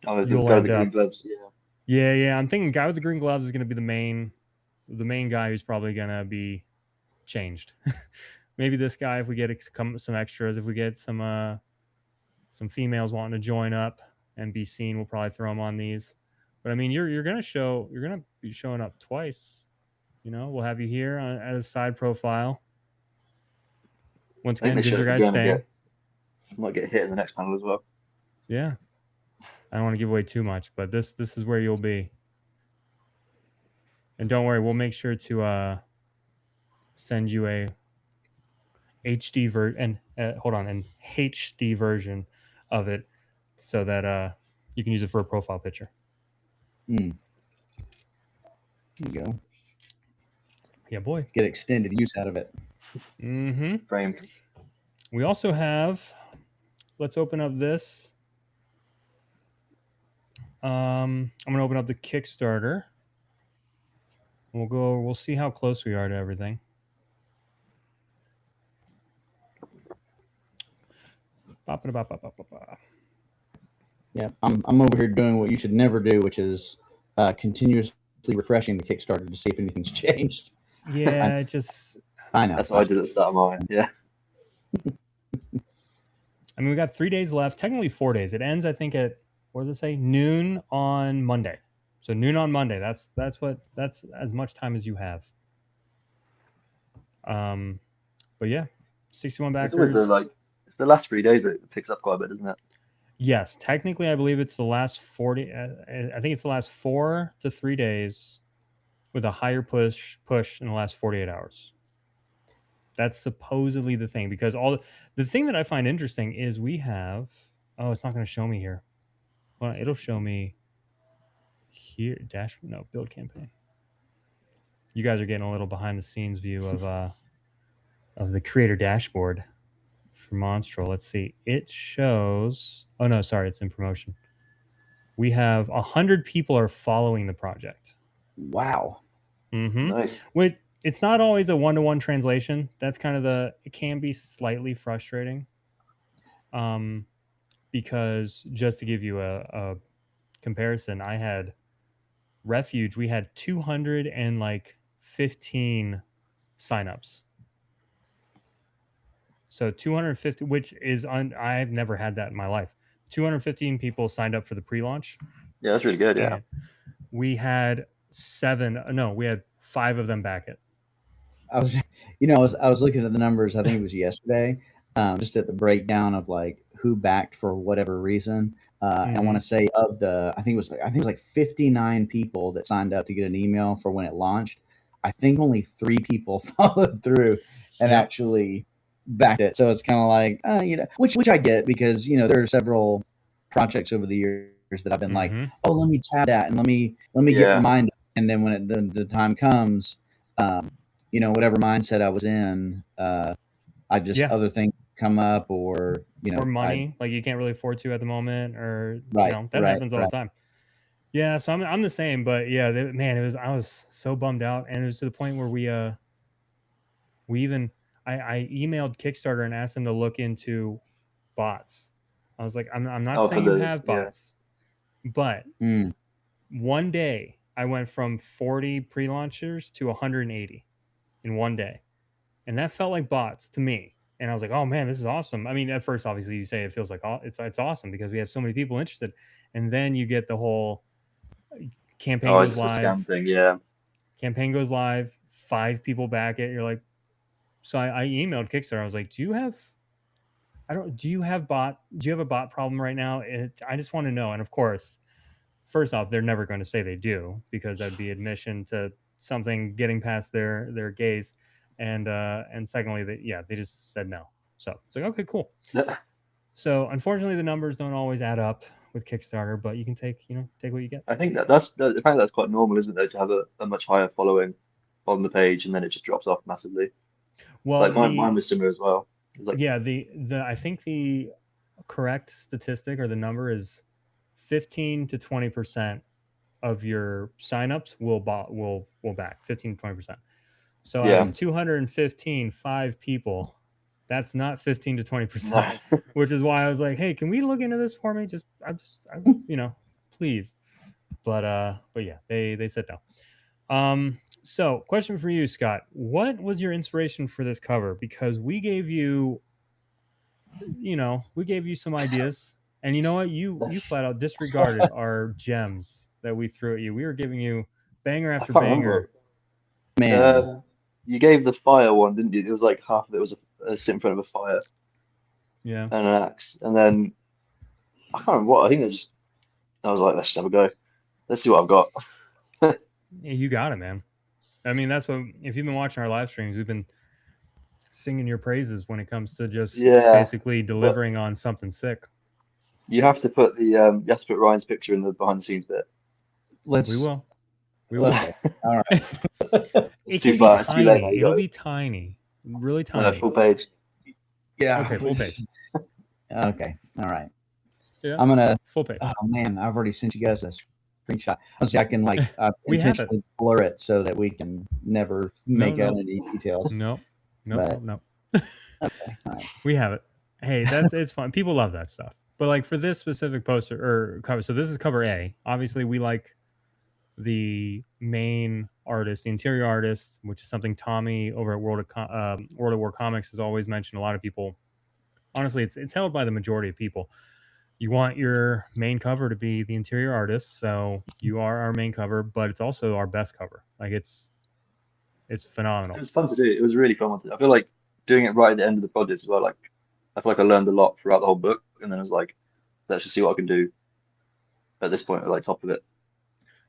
you'll end up. Gloves, yeah. I'm thinking guy with the green gloves is going to be the main guy who's probably going to be changed. Maybe this guy, if we get some extras, if we get some females wanting to join up and be seen, we'll probably throw them on these. But I mean, you're going to be showing up twice. You know, we'll have you here as a side profile. Once again, ginger guy's staying. Might get hit in the next panel as well. Yeah. I don't want to give away too much, but this is where you'll be. And don't worry, we'll make sure to send you a HD version an HD version of it, so that you can use it for a profile picture. There you go. Yeah, boy. Get extended use out of it. Frame. We also have. Let's open up this. I'm gonna open up the Kickstarter. We'll see how close we are to everything. Yeah, I'm over here doing what you should never do, which is continuously refreshing the Kickstarter to see if anything's changed. Yeah, I know. That's why I did it start mine. Yeah. I mean, we got 3 days left. Technically 4 days. It ends, I think, at, what does it say? Noon on Monday. So noon on Monday. That's as much time as you have. But yeah, 61 backers. It's the last 3 days that it picks up quite a bit, isn't it? Yes, technically, I believe it's the last 40. I think it's the last 4 to 3 days, with a higher push in the last 48 hours. That's supposedly the thing, because the thing that I find interesting is we have. Oh, it's not going to show me here. Well, it'll show me here. Build campaign. you guys are getting a little behind the scenes view of the creator dashboard for Monstrel. Let's see. It shows. Oh no, sorry, it's in promotion. We have 100 people are following the project. Wow. Mm-hmm. Nice. Which it's not always a one-to-one translation. That's kind of it can be slightly frustrating. Because just to give you a comparison, I had Refuge. We had 215 signups. So 250, which is I've never had that in my life. 215 people signed up for the pre-launch. Yeah, that's really good. Yeah. And we had 5 of them back it. I was looking at the numbers. I think it was yesterday, just at the breakdown of like who backed for whatever reason. I want to say I think it was like 59 people that signed up to get an email for when it launched. I think only 3 people followed through and actually backed it. So it's kind of like, which I get, because there are several projects over the years that I've been like, oh, let me tab that and let me get reminded, and then when the time comes, whatever mindset I was in, I just other things come up, or or money, like you can't really afford to at the moment, or that happens all the time. Yeah, so I'm the same, but yeah, man, I was so bummed out, and it was to the point where we even I emailed Kickstarter and asked them to look into bots. I was like, I'm not saying you have bots, but one day I went from 40 pre-launchers to 180 in one day, and that felt like bots to me. And I was like, oh man, this is awesome. I mean, at first, obviously, you say it feels like it's awesome because we have so many people interested, and then you get the whole campaign goes live. Campaign goes live. 5 people back it. You're like, so I emailed Kickstarter. I was like, do you have a bot problem right now? I just want to know. And of course, first off, they're never going to say they do, because that'd be admission to something getting past their gaze. And secondly, they just said no. So it's like, okay, cool. So unfortunately, the numbers don't always add up with Kickstarter, but you can take what you get. I think that's quite normal, isn't it, though, to have a much higher following on the page, and then it just drops off massively. Well, like mine was similar as well. Like, I think the correct statistic or the number is 15 to 20% of your signups will back 15 to 20%. So out of 215, 5 people, that's not 15 to 20%, which is why I was like, hey, can we look into this for me? Please. But yeah, they said no. So question for you, Scott, what was your inspiration for this cover? Because we gave you some ideas, and you know what? You flat out disregarded our gems that we threw at you. We were giving you banger after banger. Man. You gave the fire one, didn't you? It was like half of it was a sit in front of a fire. Yeah. And an axe. And then I can't remember what. I was like, let's just have a go. Let's see what I've got. Yeah, you got it, man. I mean, that's what, if you've been watching our live streams, we've been singing your praises when it comes to just basically delivering on something sick. You have to put Ryan's picture in the behind the scenes bit. We will. All right. It can be tiny. It'll be tiny. Really tiny. Full page. Yeah. Okay, full page. Okay. All right. Yeah. I'm gonna full page. Oh man, I've already sent you guys a screenshot. Honestly, I can intentionally blur it so that we can never make out any details. No. Okay. All right. We have it. Hey, it's fun. People love that stuff. But like for this specific poster or cover, so this is cover A. Obviously, we like the main artist, the interior artist, which is something Tommy over at World of War Comics has always mentioned. A lot of people, honestly, it's held by the majority of people. You want your main cover to be the interior artist, so you are our main cover, but it's also our best cover. Like it's phenomenal. It was fun to do. It was really fun to do. I feel like doing it right at the end of the project as well. Like I feel like I learned a lot throughout the whole book, and then I was like, let's just see what I can do at this point, at like top of it.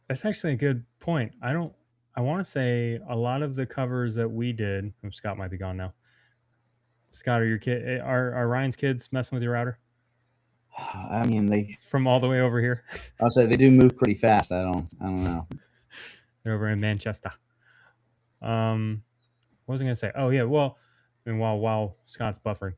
That's actually a good point. I want to say a lot of the covers that we did. Scott might be gone now. Scott, are Ryan's kids messing with your router? I mean, they from all the way over here. I'll say they do move pretty fast. I don't know. They're over in Manchester. What was I gonna say? Oh yeah, well, I mean, while Scott's buffering,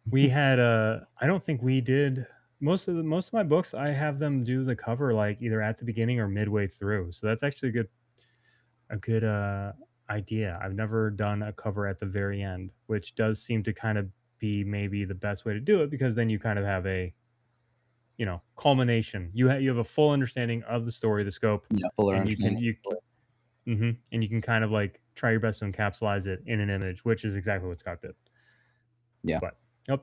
we had I don't think we did most of my books. I have them do the cover like either at the beginning or midway through. So that's actually a good idea. I've never done a cover at the very end, which does seem to kind of be maybe the best way to do it because then you kind of have a culmination. You have a full understanding of the story, the scope, Yeah, fuller and you can understanding. and you can kind of like try your best to encapsulize it in an image, which is exactly what Scott did. Yeah. But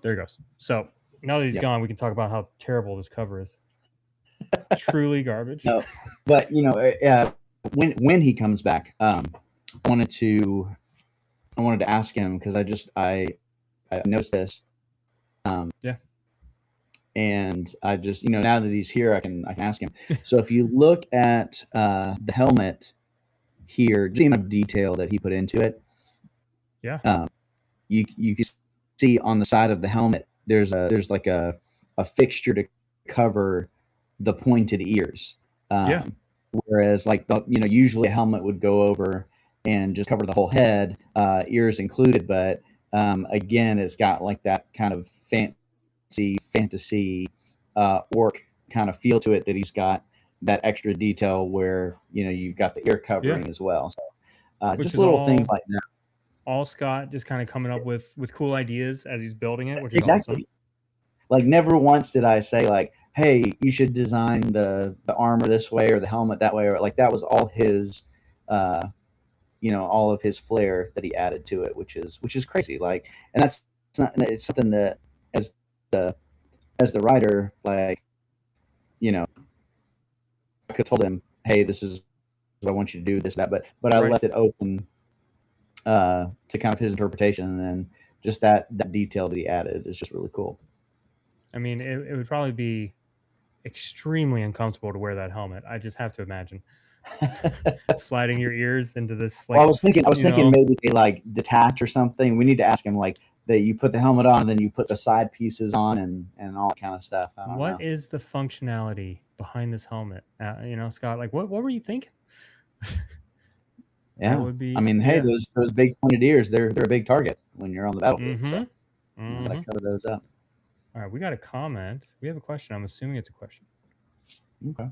there he goes. So now that he's Yep. gone, we can talk about how terrible this cover is. Truly garbage. No, but when he comes back, I wanted to ask him because I noticed this. Yeah. And I just, now that he's here, I can ask him. So if you look at the helmet here, just the amount of detail that he put into it. Yeah. You can see on the side of the helmet, there's like a fixture to cover the pointed ears. Yeah. Whereas like usually a helmet would go over and just cover the whole head, ears included. But again, it's got like that kind of fantasy orc kind of feel to it, that he's got that extra detail where you've got the ear covering as well. So just little things like that. All Scott just kind of coming up with cool ideas as he's building it, which is exactly awesome. Like never once did I say like, hey, you should design the armor this way or the helmet that way, or like that was all his all of his flair that he added to it, which is crazy. Like, and it's something that as the writer, like, I could have told him, hey, this is what I want you to do, this, that, but I left it open to kind of his interpretation, and then just that detail that he added is just really cool. I mean, it would probably be extremely uncomfortable to wear that helmet. I just have to imagine sliding your ears into this. Like, well, I was thinking maybe they like detach or something. We need to ask him like that. You put the helmet on, and then you put the side pieces on, and all that kind of stuff. What is the functionality behind this helmet? Scott, like what were you thinking? Yeah, that would be. I mean, hey, those big pointed ears, they're a big target when you're on the battlefield. So gotta cover those up. All right, we got a comment. We have a question. I'm assuming it's a question. Okay.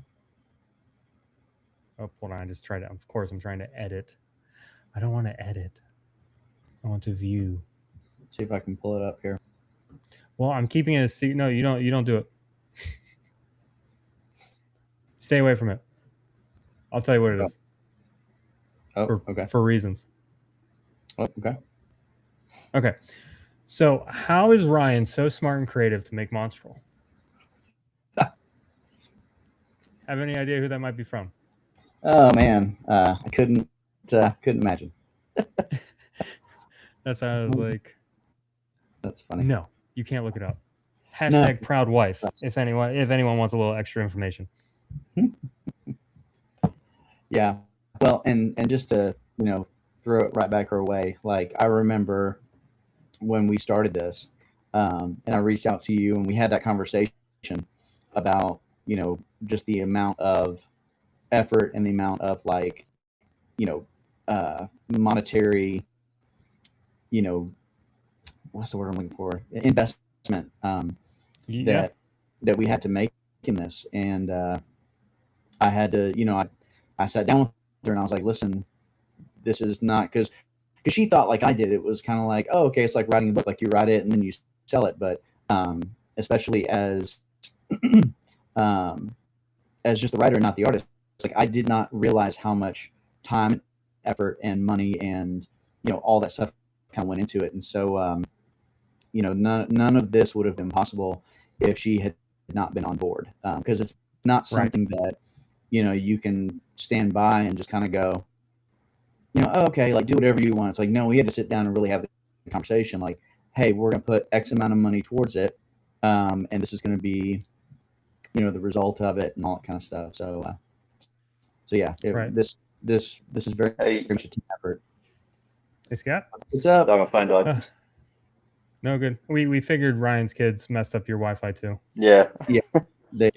Oh, hold on. I just tried to. Of course, I'm trying to edit. I don't want to edit. I want to view. Let's see if I can pull it up here. Well, I'm keeping it as no. You don't do it. Stay away from it. I'll tell you what it is. Oh, okay. For reasons. Oh, okay. Okay. So, how is Ryan so smart and creative to make Monstrel? Have any idea who that might be from? Oh man, I couldn't imagine. That's how I was like. That's funny. No, you can't look it up. # proud wife. If anyone wants a little extra information. Yeah. Well, and just to throw it right back her way. Like I remember when we started this, and I reached out to you and we had that conversation about just the amount of effort and the amount of like monetary what's the word I'm looking for, investment that we had to make in this. And I had to I sat down with her and I was like, listen, this is not because she thought like I did. It was kind of like, oh, okay, it's like writing a book, like you write it and then you sell it. But especially as as just the writer and not the artist, it's like I did not realize how much time, effort, and money and all that stuff kind of went into it. And so none of this would have been possible if she had not been on board, because it's not something that you can stand by and just kind of go, oh, okay, like do whatever you want. It's like, no, we had to sit down and really have the conversation. Like, hey, we're going to put X amount of money towards it, and this is going to be, the result of it and all that kind of stuff. So yeah, this is very much a team effort. Hey, Scott. What's up? My phone died. No good. We figured Ryan's kids messed up your Wi-Fi too. Yeah. They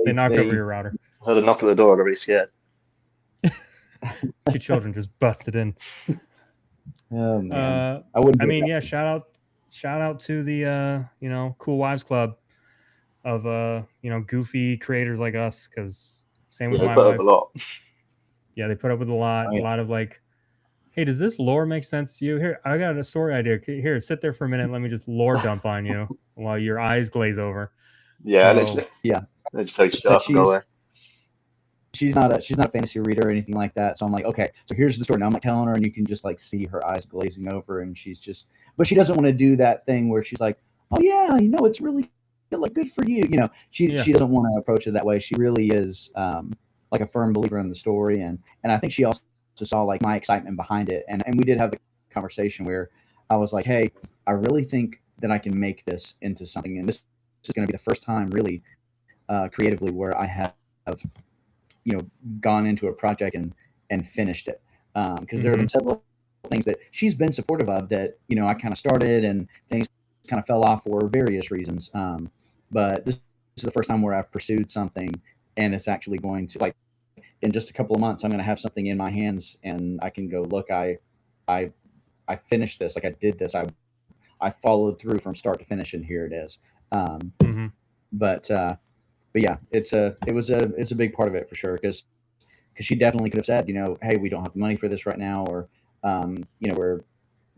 knocked over your router. I heard a knock at the door. I got really scared. 2 children just busted in. Oh man, I wouldn't. I mean, yeah. Shout out to the Cool Wives Club of goofy creators like us, because same with my wife. A lot. Yeah, they put up with a lot. A lot of like, hey, does this lore make sense to you? Here, I got a story idea. Here, sit there for a minute. Let me just lore dump on you while your eyes glaze over. Yeah, so, let's take stuff and go away. She's not a fantasy reader or anything like that. So I'm like, okay, so here's the story. Now I'm like telling her, and you can just like see her eyes glazing over, and she's just, but she doesn't want to do that thing where she's like, oh yeah, it's really like good for you. She doesn't want to approach it that way. She really is like a firm believer in the story, and I think she also saw like my excitement behind it, and we did have the conversation where I was like, hey, I really think that I can make this into something, and this is going to be the first time really creatively where I have gone into a project and finished it, because there have been several things that she's been supportive of that I kind of started and things kind of fell off for various reasons, but this is the first time where I've pursued something and it's actually going to, like, in just a couple of months I'm going to have something in my hands and I can go, look, I finished this, like I did this, I followed through from start to finish, and here it is. But yeah, it's a big part of it for sure, because she definitely could have said, hey, we don't have the money for this right now, or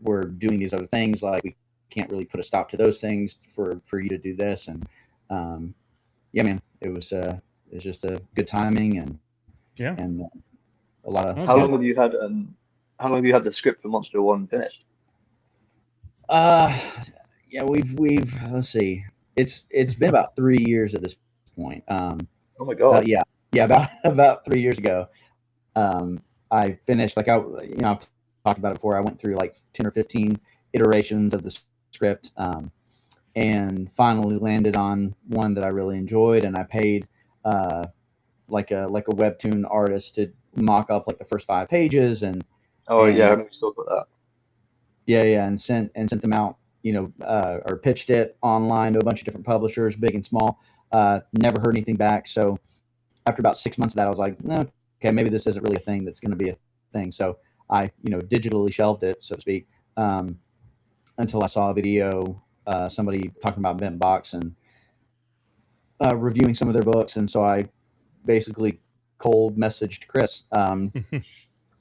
we're doing these other things, like we can't really put a stop to those things for you to do this. And yeah, man, it was just a good timing, and a lot of. How long have you had the script for Monstrel 1 finished? Yeah, we've let's see, it's been about 3 years at this point. Oh my God. Yeah, about 3 years ago, I finished, like, I've talked about it before. I went through like 10 or 15 iterations of the script, and finally landed on one that I really enjoyed, and I paid like a webtoon artist to mock up like the first 5 pages, and yeah, I remember you talked about that. Yeah, and sent them out, or pitched it online to a bunch of different publishers, big and small. Never heard anything back. So after about 6 months of that, I was like, no, okay, maybe this isn't really a thing that's going to be a thing. So I, digitally shelved it, so to speak, until I saw a video, somebody talking about Bent Box and reviewing some of their books. And so I basically cold messaged Chris,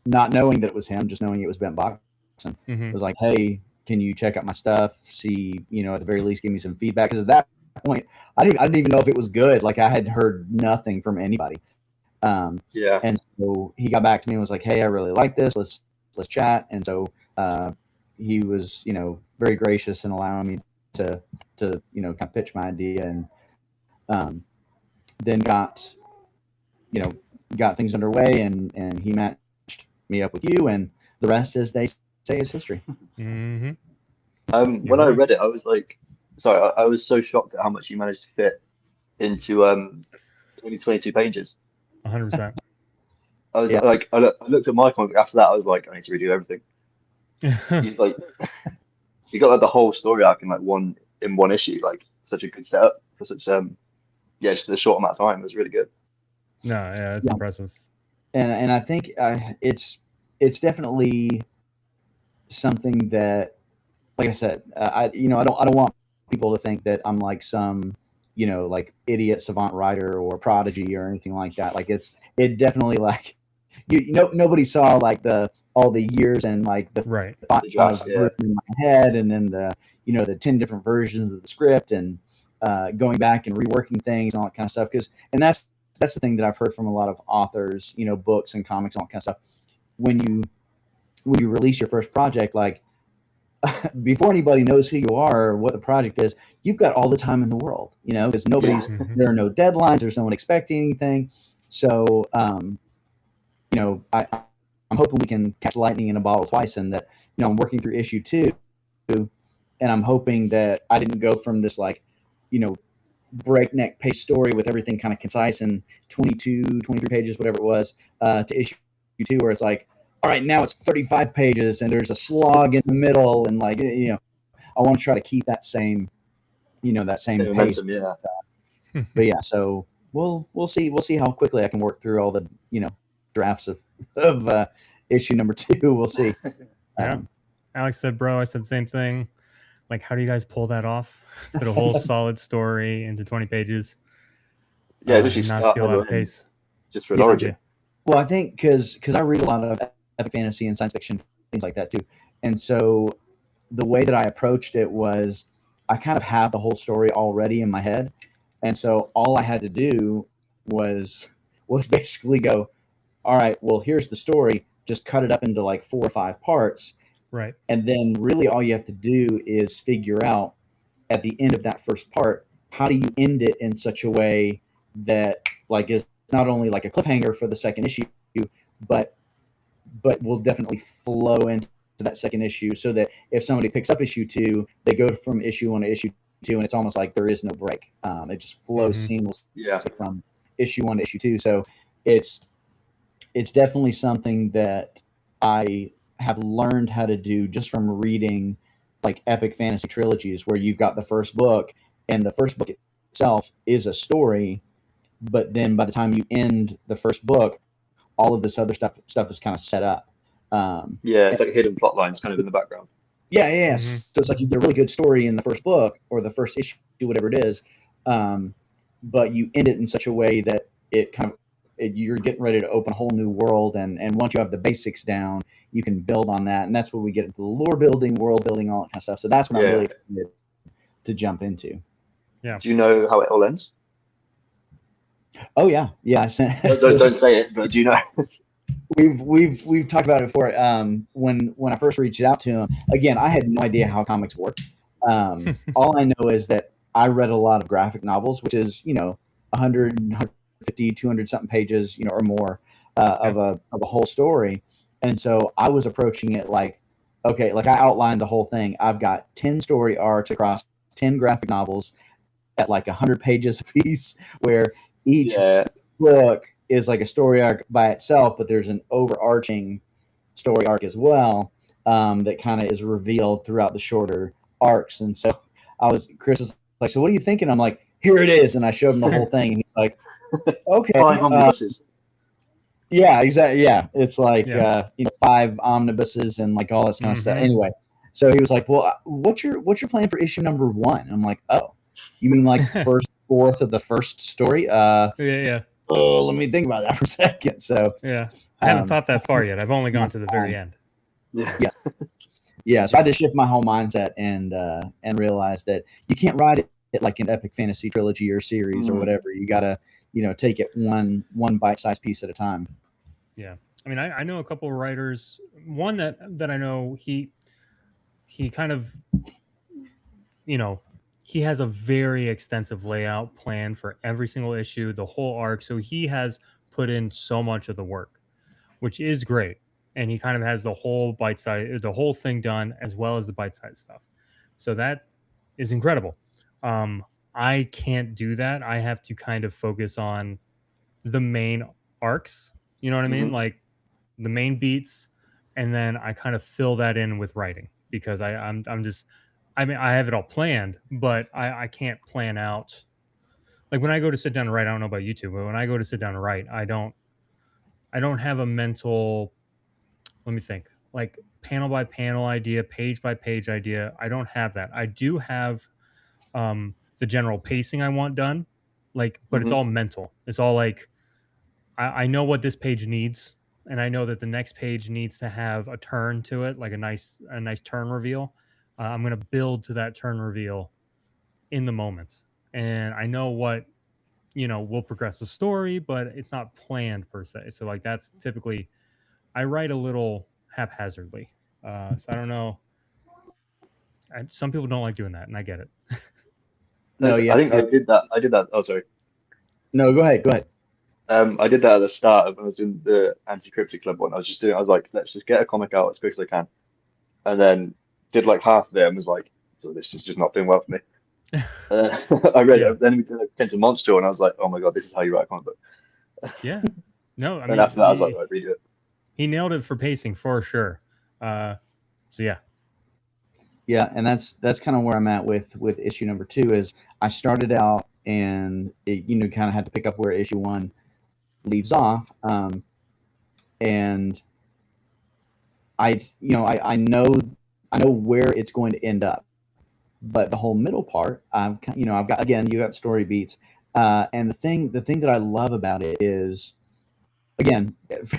not knowing that it was him, just knowing it was Bent Box, and was like, hey, can you check out my stuff? See, at the very least, give me some feedback. Because at that point, I didn't even know if it was good. Like, I had heard nothing from anybody. And so he got back to me and was like, hey, I really like this. Let's chat. And so he was, very gracious in allowing me to kind of pitch my idea, and then got things underway, and he matched me up with you, and the rest, as they say, is history. When I read it, I was like, sorry, I was so shocked at how much you managed to fit into 22 pages. 100%. I was like, I looked at my comic after that. I was like, I need to redo everything. He's like, you got like the whole story arc in like one issue. Like, such a good setup for such just a short amount of time. It was really good. No, yeah, it's impressive. And I think it's definitely something that, like I said, I don't want people to think that I'm like some like idiot savant writer or prodigy or anything like that. Like, it definitely, like, nobody saw like all the years and like the thought in my head, and then the 10 different versions of the script, and going back and reworking things and all that kind of stuff. And that's the thing that I've heard from a lot of authors, books and comics and all that kind of stuff. When you release your first project, like, before anybody knows who you are or what the project is, you've got all the time in the world, because there are no deadlines, there's no one expecting anything. So, I'm hoping we can catch lightning in a bottle twice, and that, I'm working through issue 2, and I'm hoping that I didn't go from this, like, breakneck pace story with everything kind of concise in 22, 23 pages, whatever it was, to issue 2, where it's like, all right, now it's 35 pages and there's a slog in the middle, and like, I want to try to keep that same pace. But yeah, so we'll see how quickly I can work through all the drafts of issue number 2. We'll see. Yeah. Alex said, bro, I said the same thing. Like, how do you guys pull that off? Fit a whole solid story into 20 pages. Yeah, literally not feel out of pace. Just for an origin. Yeah. Well, I think because I read a lot of epic fantasy and science fiction, things like that too. And so the way that I approached it was I kind of have the whole story already in my head. And so all I had to do was basically go, all right, well, here's the story. Just cut it up into like 4 or 5 parts. Right. And then really all you have to do is figure out at the end of that first part, how do you end it in such a way that like is not only like a cliffhanger for the second issue, but will definitely flow into that second issue, so that if somebody picks up issue 2, they go from issue 1 to issue 2, and it's almost like there is no break. It just flows seamlessly from issue 1 to issue 2. So it's definitely something that I have learned how to do just from reading like epic fantasy trilogies, where you've got the first book, and the first book itself is a story, but then by the time you end the first book, all of this other stuff is kind of set up. It's like hidden plot lines kind of in the background. Yeah. So it's like a really good story in the first book or the first issue, whatever it is, but you end it in such a way that it kind of you're getting ready to open a whole new world, and once you have the basics down, you can build on that, and that's where we get into the lore building, world building, all that kind of stuff. So that's what I'm really excited to jump into. Yeah. Do you know how it all ends? Oh yeah. Don't say it, but do you know? We've talked about it before. When I first reached out to him, again, I had no idea how comics work. All I know is that I read a lot of graphic novels, which is 100, 150, 200 something pages, or more of a whole story. And so I was approaching it like, okay, like I outlined the whole thing. I've got 10 story arcs across 10 graphic novels at like 100 pages a piece, where each book is like a story arc by itself, but there's an overarching story arc as well that kind of is revealed throughout the shorter arcs. And so Chris is like, so what are you thinking? I'm like, here it is. And I showed him the whole thing, and he's like, okay. 5 omnibuses. Yeah, exactly. Yeah. It's like, 5 omnibuses and like all this kind of stuff. Anyway, so he was like, well, what's your plan for issue number 1? And I'm like, oh, you mean like first fourth of the first story? Oh, let me think about that for a second. So I haven't thought that far yet. I've only gone to the very end. So I had to shift my whole mindset and realize that you can't write it like an epic fantasy trilogy or series or whatever. You gotta take it one bite-sized piece at a time. Yeah, I mean, I know a couple of writers. One that I know, he kind of he has a very extensive layout plan for every single issue, the whole arc. So he has put in so much of the work, which is great. And he kind of has the whole the whole thing done, as well as the bite-sized stuff. So that is incredible. I can't do that. I have to kind of focus on the main arcs. You know what I mean? Like the main beats, and then I kind of fill that in with writing, because I'm just, I mean, I have it all planned, but I can't plan out. Like when I go to sit down and write, I don't know about you two, but when I go to sit down and write, I don't have a mental, let me think, like panel by panel idea, page by page idea. I don't have that. I do have the general pacing I want done, like, but it's all mental. It's all like, I know what this page needs, and I know that the next page needs to have a turn to it, like a nice turn reveal. I'm going to build to that turn reveal in the moment. And I know what, will progress the story, but it's not planned per se. So like, that's typically, I write a little haphazardly. So I don't know. Some people don't like doing that, and I get it. I think I did that. Oh, sorry. No, go ahead. I did that at the start of when I was in the Anti-Cryptic Club one. I was like, let's just get a comic out as quick as I can. And then did like half of it and was like, so this is just not doing well for me. I read it. Then we came to Monstrel, and I was like, oh my God, this is how you write a comic book. Yeah. No, I mean, and after that, I was like, right, redo it. He nailed it for pacing for sure. So yeah. Yeah, and that's kind of where I'm at with issue number 2. Is I started out and it, kind of had to pick up where issue 1 leaves off. and I know where it's going to end up, but the whole middle part, I've got, again, you got story beats, and the thing that I love about it is, again,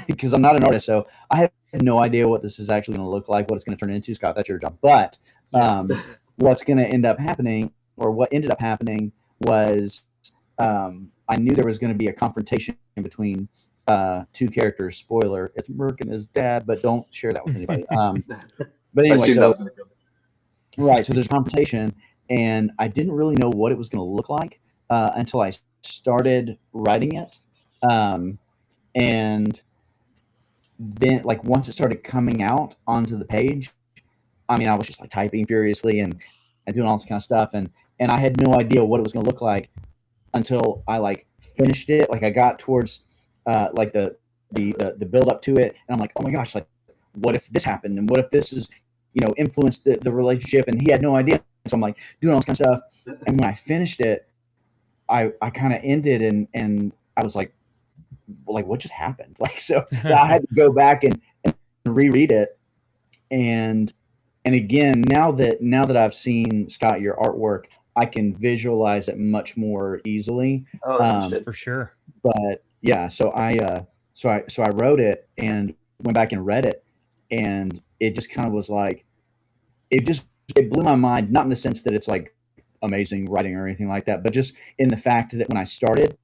because I'm not an artist, so I have no idea what this is actually going to look like, what it's going to turn into. Scott, that's your job. But what's going to end up happening, or what ended up happening, was I knew there was going to be a confrontation between two characters. Spoiler: it's Merc and his dad, but don't share that with anybody. But anyway, so right, so there's a confrontation, and I didn't really know what it was going to look like until I started writing it. And then, like, once it started coming out onto the page, I mean, I was just like typing furiously and doing all this kind of stuff, and I had no idea what it was going to look like until I like finished it. Like, I got towards like the build up to it, and I'm like, oh my gosh, like, what if this happened, and what if this is, influenced the relationship, and he had no idea. So I'm like doing all this kind of stuff, and when I finished it, I kind of ended, and I was like what just happened? Like, so I had to go back and reread it, and again, now that I've seen, Scott, your artwork, I can visualize it much more easily. For sure. But yeah, so I wrote it and went back and read it, and it just kind of was like, it blew my mind, not in the sense that it's like amazing writing or anything like that, but just in the fact that when I started,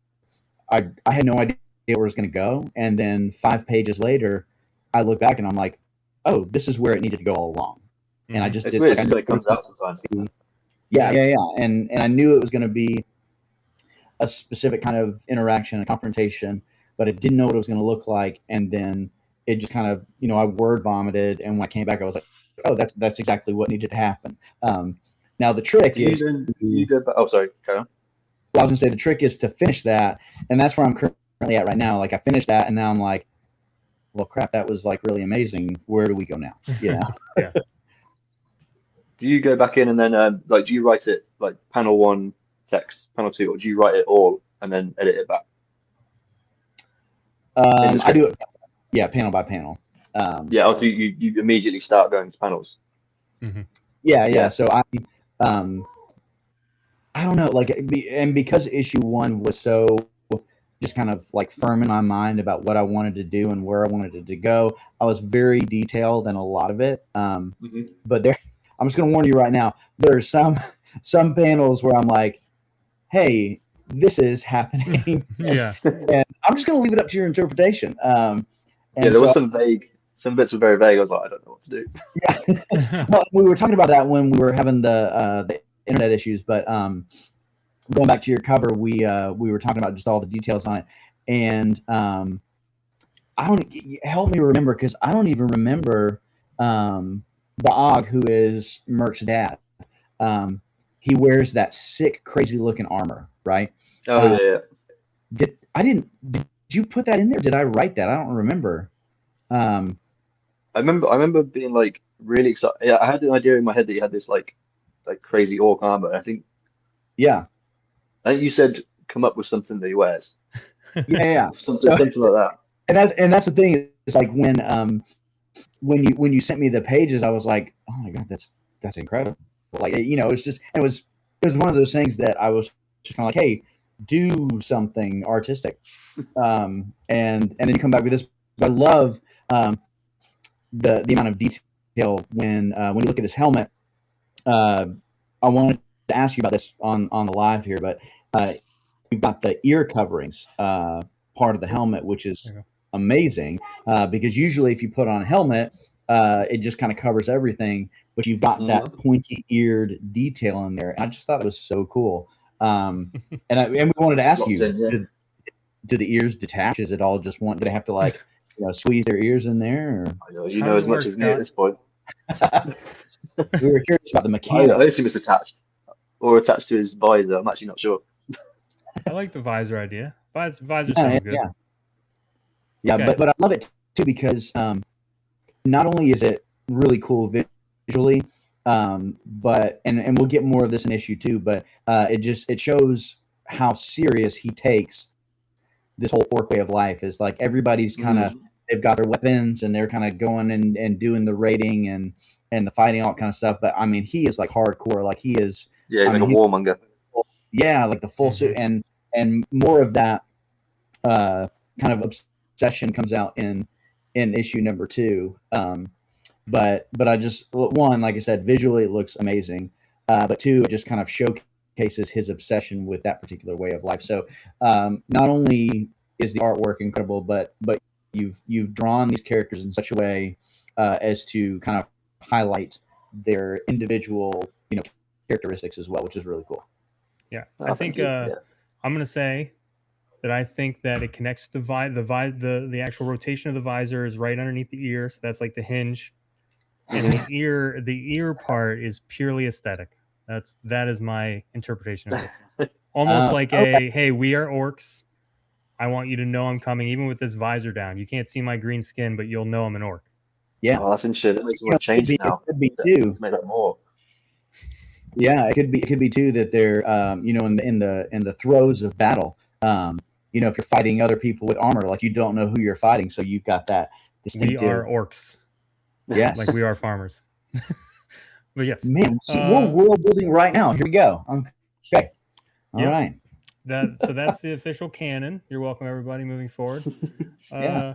I had no idea where it was going to go, and then 5 pages later, I look back and I'm like, oh, this is where it needed to go all along. And I just it's did. Weird, like, it comes out sometimes. Yeah. And I knew it was going to be a specific kind of interaction, a confrontation, but I didn't know what it was going to look like. And then it just kind of, I word vomited, and when I came back, I was like, oh, that's exactly what needed to happen. Now the trick is. Sorry, carry on. Well, I was gonna say the trick is to finish that, and that's where I'm currently at right now. Like, I finished that, and now I'm like, well, crap, that was like really amazing. Where do we go now? Yeah. Do you go back in and then do you write it like panel 1 text, panel 2, or do you write it all and then edit it back? I do it, panel by panel. Also you immediately start going to panels. Mm-hmm. Yeah. So I don't know, like, and because issue 1 was so just kind of like firm in my mind about what I wanted to do and where I wanted it to go, I was very detailed in a lot of it. But I'm just going to warn you right now, there are some panels where I'm like, hey, this is happening. Yeah. And I'm just going to leave it up to your interpretation. There was some bits were very vague. I was like, I don't know what to do. Yeah. Well, we were talking about that when we were having the internet issues, but going back to your cover, we were talking about just all the details on it, and help me remember, because I don't even remember Baag, who is Merc's dad. He wears that sick, crazy looking armor, right? Oh yeah. Did you put that in there? Did I write that? I don't remember. I remember being like really excited. Yeah, I had an idea in my head that you had this like crazy orc armor. I think you said come up with something that he wears. Yeah. something like that. And that's the thing. It's like when you sent me the pages, I was like, oh my god, that's incredible. Like, it was one of those things that I was just kind of like, hey, do something artistic. And then you come back with this. I love the amount of detail when you look at his helmet. I wanted to ask you about this on the live here, but you've got the ear coverings part of the helmet, which is amazing, because usually if you put on a helmet, it just kind of covers everything, but you've got that pointy-eared detail in there. I just thought it was so cool. And we wanted to ask you, do the ears detach? Is it all just do they have to like squeeze their ears in there? Or? You know as much as me at this point. We were curious about the mechanics. I assume it's attached to his visor. I'm actually not sure. I like the visor idea. Visor sounds good. Yeah, okay. but I love it too, because not only is it really cool visually, but and we'll get more of this in issue 2, but it shows how serious he takes this whole orc way of life. Is like everybody's kind of they've got their weapons and they're kind of going and doing the raiding and the fighting, all that kind of stuff. But I mean, he is like hardcore. Like he is. Yeah, he's I like mean, a warmonger. Yeah, like the full suit, and more of that kind of obsession comes out in issue number 2. But I just, one, like I said, visually it looks amazing. But 2, it just kind of showcases his obsession with that particular way of life. So not only is the artwork incredible, but you've drawn these characters in such a way as to kind of highlight their individual, characteristics as well, which is really cool. Yeah, I think I'm gonna say that I think that it connects the actual rotation of the visor is right underneath the ear, so that's like the hinge, and the ear part is purely aesthetic. That is my interpretation of this. Almost like hey, we are orcs. I want you to know I'm coming, even with this visor down. You can't see my green skin, but you'll know I'm an orc. Yeah, that's interesting. That makes me change it now. It could be too. To make that more. Yeah, it could be too that they're in the throes of battle. If you're fighting other people with armor, like you don't know who you're fighting, so you've got that distinctive. We are orcs. Yes, like we are farmers. But yes, man, we're world building right now. Here we go. Okay, all right. So that's the official canon. You're welcome, everybody. Moving forward. Yeah.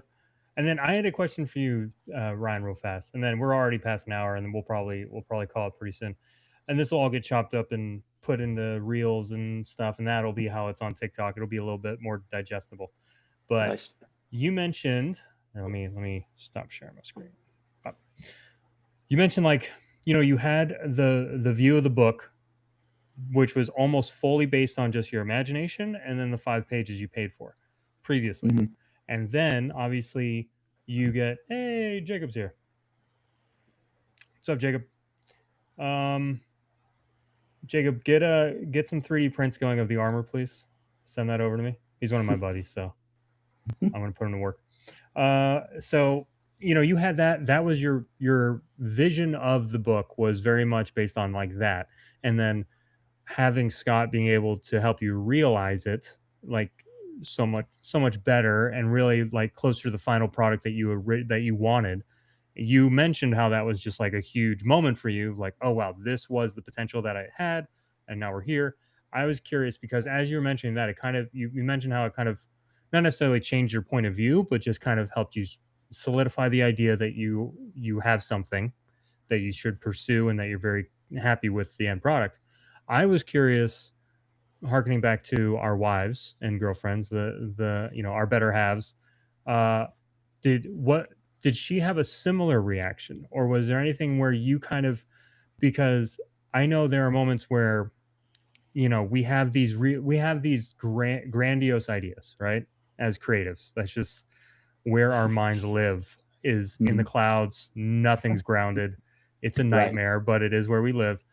And then I had a question for you, Ryan, real fast. And then we're already past an hour, and then we'll probably call it pretty soon. And this will all get chopped up and put into reels and stuff, and that'll be how it's on TikTok. It'll be a little bit more digestible. But nice. You mentioned, let me stop sharing my screen. You mentioned you had the view of the book, which was almost fully based on just your imagination, and then the 5 pages you paid for previously. Mm-hmm. And then obviously you get, hey, Jacob's here. What's up, Jacob? Jacob, get some 3D prints going of the armor, please. Send that over to me. He's one of my buddies, so I'm going to put him to work. So, you had that was your vision of the book was very much based on like that. And then having Scott being able to help you realize it like so much better and really like closer to the final product that you wanted. You mentioned how that was just like a huge moment for you, like, oh wow, this was the potential that I had, and now we're here. I was curious because as you were mentioning that, it kind of you mentioned how it kind of not necessarily changed your point of view, but just kind of helped you solidify the idea that you have something that you should pursue and that you're very happy with the end product. I was curious, harkening back to our wives and girlfriends, the our better halves. Did she have a similar reaction, or was there anything where you kind of, because I know there are moments where, we have these grandiose ideas, right? As creatives, that's just where our minds live, is in the clouds. Nothing's grounded. It's a nightmare, right. But it is where we live.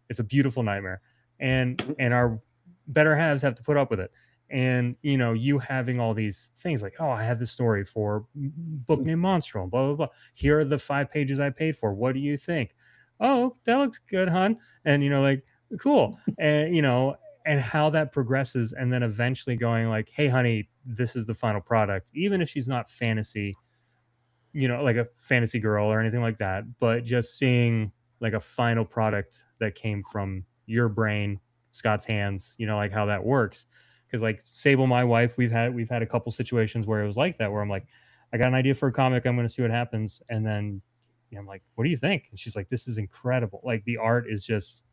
It's a beautiful nightmare, and our better halves have to put up with it. And you having all these things like, oh, I have this story for a book named Monstrel, blah blah blah. Here are the 5 pages I paid for. What do you think? Oh, that looks good, hon. And like, cool. And and how that progresses, and then eventually going like, hey, honey, this is the final product. Even if she's not fantasy, like a fantasy girl or anything like that, but just seeing like a final product that came from your brain, Scott's hands, like how that works. Because like Sable, my wife, we've had a couple situations where it was like that, where I'm like, I got an idea for a comic, I'm going to see what happens, and then I'm like, what do you think? And she's like, this is incredible. Like the art is just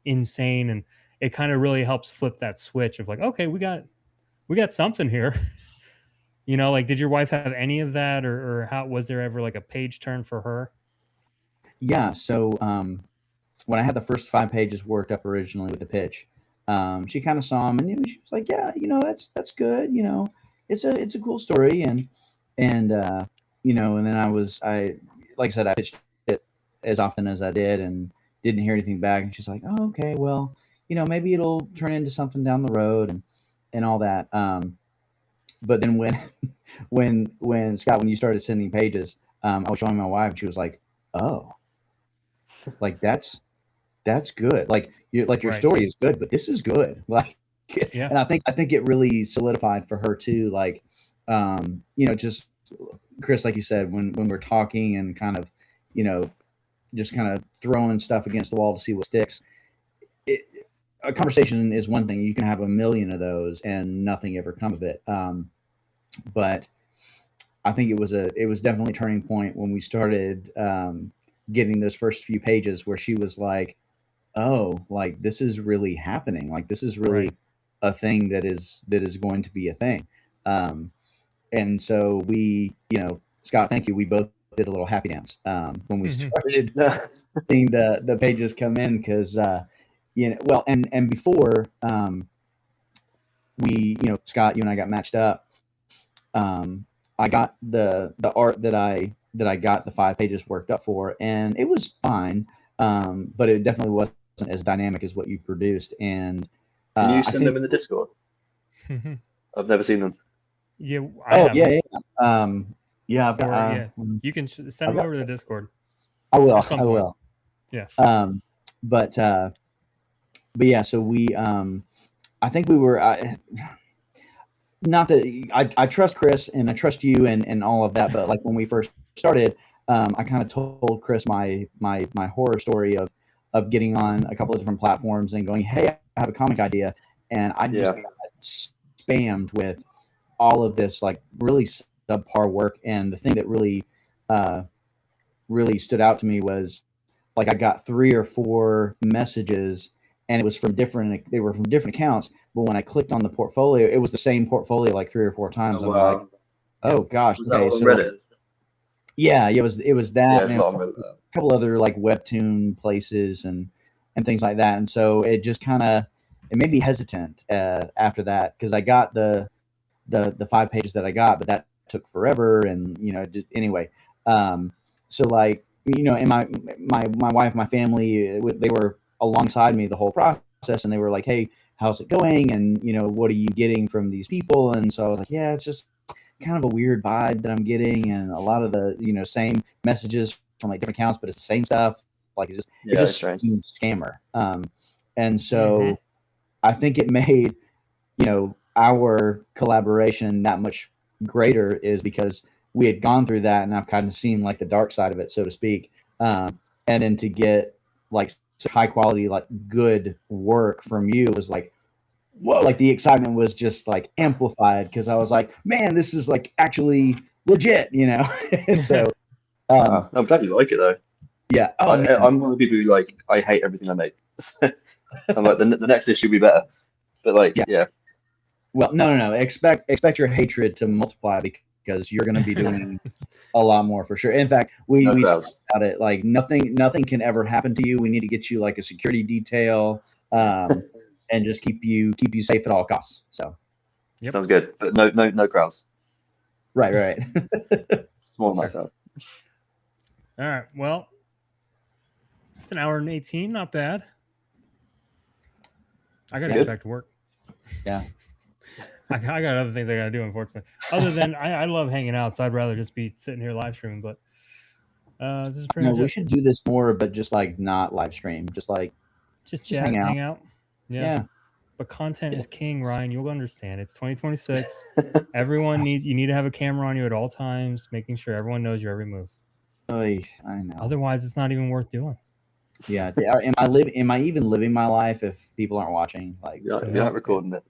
insane, and it kind of really helps flip that switch of like, okay, we got something here. Like, did your wife have any of that, or how was there ever like a page turn for her? Yeah. So when I had the first 5 pages worked up originally with the pitch, she kind of saw them, and she was like, yeah, that's good. It's a cool story. And then I like I said, I pitched it as often as I did and didn't hear anything back. And she's like, oh, okay, well, maybe it'll turn into something down the road and all that. But then when Scott, when you started sending pages, I was showing my wife, and she was like, oh, like that's good. Like your right. Story is good, but this is good. Like, yeah. And I think it really solidified for her too. Like, just Chris, like you said, when we're talking and kind of, you know, just kind of throwing stuff against the wall to see what sticks. A conversation is one thing. You can have a million of those and nothing ever come of it. But I think it was definitely a turning point when we started getting those first few pages where she was like, oh, like this is really happening. Like this is really a thing that is going to be a thing. And so we, you know, Scott, thank you. We both did a little happy dance when we started seeing the pages come in because, you know, well, and before we, you know, Scott, you and I got matched up. I got the art that I got the 5 pages worked up for, and it was fine, but it definitely wasn't as dynamic as what you produced. And can you send them in the Discord? I've never seen them. Yeah. Yeah, I've got, you can send them over to the Discord. I will. Yeah. But yeah, so we, I think we were, not that I trust Chris and I trust you and all of that, but like when we first started, I kind of told Chris my horror story of getting on a couple of different platforms and going, hey, I have a comic idea, and I just got spammed with all of this like really subpar work. And the thing that really really stood out to me was like I got 3 or 4 messages, and it was from different accounts, but when I clicked on the portfolio, it was the same portfolio like 3 or 4 times. Oh, I'm like, oh gosh, okay, so Reddit? Yeah, it was that, and a couple other like webtoon places and things like that. And so it just kind of it made me hesitant after that, because I got the 5 pages that I got, but that took forever, and you know, just anyway. So like, you know, and my wife, my family, they were alongside me the whole process, and they were like, hey, how's it going, and you know, what are you getting from these people? And so I was like, yeah, it's just kind of a weird vibe that I'm getting, and a lot of the, you know, same messages from like different accounts, but it's the same stuff. Like it just seems scammer. And so I think it made, you know, our collaboration that much greater, is because we had gone through that, and I've kind of seen like the dark side of it, so to speak. And then to get like high quality, like good work from you was like, whoa, like the excitement was just like amplified, because I was like, man, this is like actually legit, you know? And so I'm glad you like it though. Yeah. I'm one of the people who like, I hate everything I make. I'm like, the next issue will be better. But like, yeah. Well, no. Expect your hatred to multiply, because you're going to be doing a lot more for sure. In fact, we talked about it. Like nothing can ever happen to you. We need to get you like a security detail, and just keep you safe at all costs. So, sounds good. But no crowds. Right. Small myself. All right. Well, it's an hour and 18. Not bad. I got to get back to work. Yeah. I got other things I got to do, unfortunately. Other than I love hanging out, so I'd rather just be sitting here live streaming. But this is pretty much we should do this more, but just like not live stream, just chat, hang out. Yeah. But content is king, Ryan. You'll understand. It's 2026. Everyone you need to have a camera on you at all times, making sure everyone knows your every move. I know. Otherwise, it's not even worth doing. Yeah. Am I even living my life if people aren't watching? Like, you're not recording it.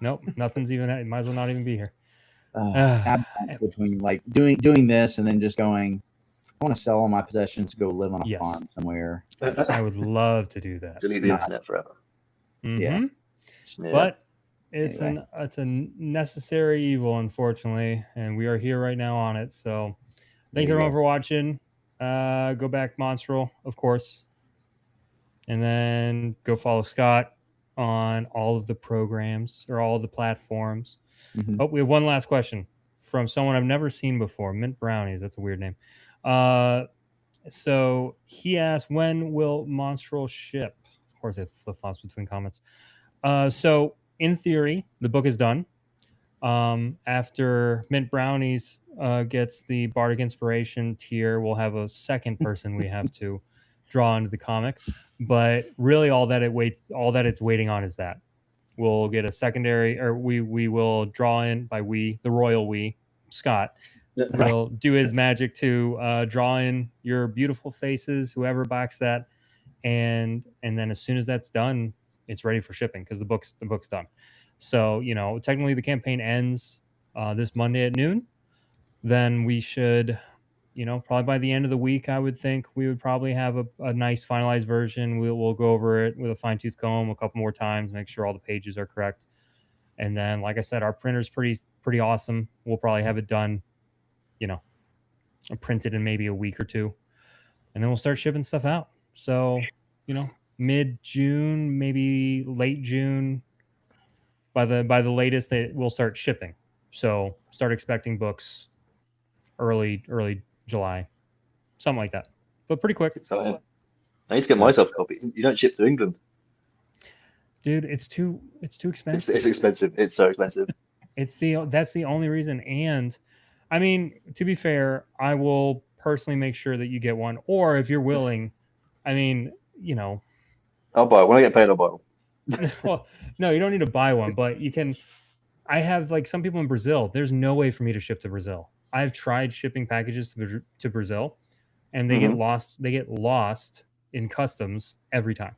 Nope, nothing's even. It might as well not even be here. Between like doing this and then just going, I want to sell all my possessions to go live on a farm somewhere. I would love to do that. Delete the internet forever. Yeah. But it's a necessary evil, unfortunately, and we are here right now on it. So thanks everyone for watching. Go back Monstrel, of course, and then go follow Scott on all of the programs or all of the platforms. Oh, we have one last question from someone I've never seen before. Mint Brownies. That's a weird name. So he asked, when will Monstrel ship? Of course, it flip-flops between comments. So in theory, the book is done. After Mint Brownies gets the Bardic Inspiration tier, we'll have a second person we have to draw into the comic. But really, all that it's waiting on is that we'll get a secondary, or we will draw in by the royal we, Scott, will do his magic to draw in your beautiful faces, whoever backs that, and then as soon as that's done, it's ready for shipping because the book's done. So technically the campaign ends this Monday at noon. Then we should, probably by the end of the week, I would think we would probably have a nice finalized version. We'll go over it with a fine-tooth comb a couple more times, make sure all the pages are correct. And then, like I said, our printer's pretty awesome. We'll probably have it done, printed in maybe a week or two, and then we'll start shipping stuff out. So, mid-June, maybe late June, by the latest, we'll start shipping. So start expecting books early July, something like that. But pretty quick. I need to get myself a copy. You don't ship to England, dude. It's too expensive. It's expensive. It's so expensive. That's the only reason. And I mean, to be fair, I will personally make sure that you get one, or if you're willing, I mean, I'll buy it when I get paid. I'll buy one. Well, no, you don't need to buy one, but you can. I have like some people in Brazil. There's no way for me to ship to Brazil. I've tried shipping packages to Brazil, and they get lost. They get lost in customs every time,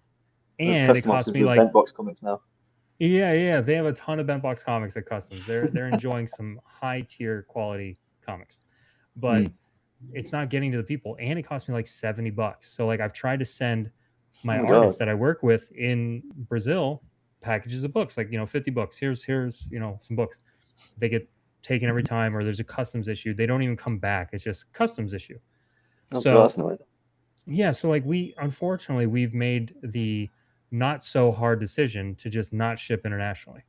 and it costs me like Bent-Box comics now. Yeah, they have a ton of Bent-Box comics at customs. They're enjoying some high tier quality comics, but it's not getting to the people, and it costs me like $70. So like I've tried to send my artists that I work with in Brazil packages of books, like $50. Here's some books. They get taken every time, or there's a customs issue. They don't even come back. It's just customs issue. So like unfortunately we've made the not so hard decision to just not ship internationally.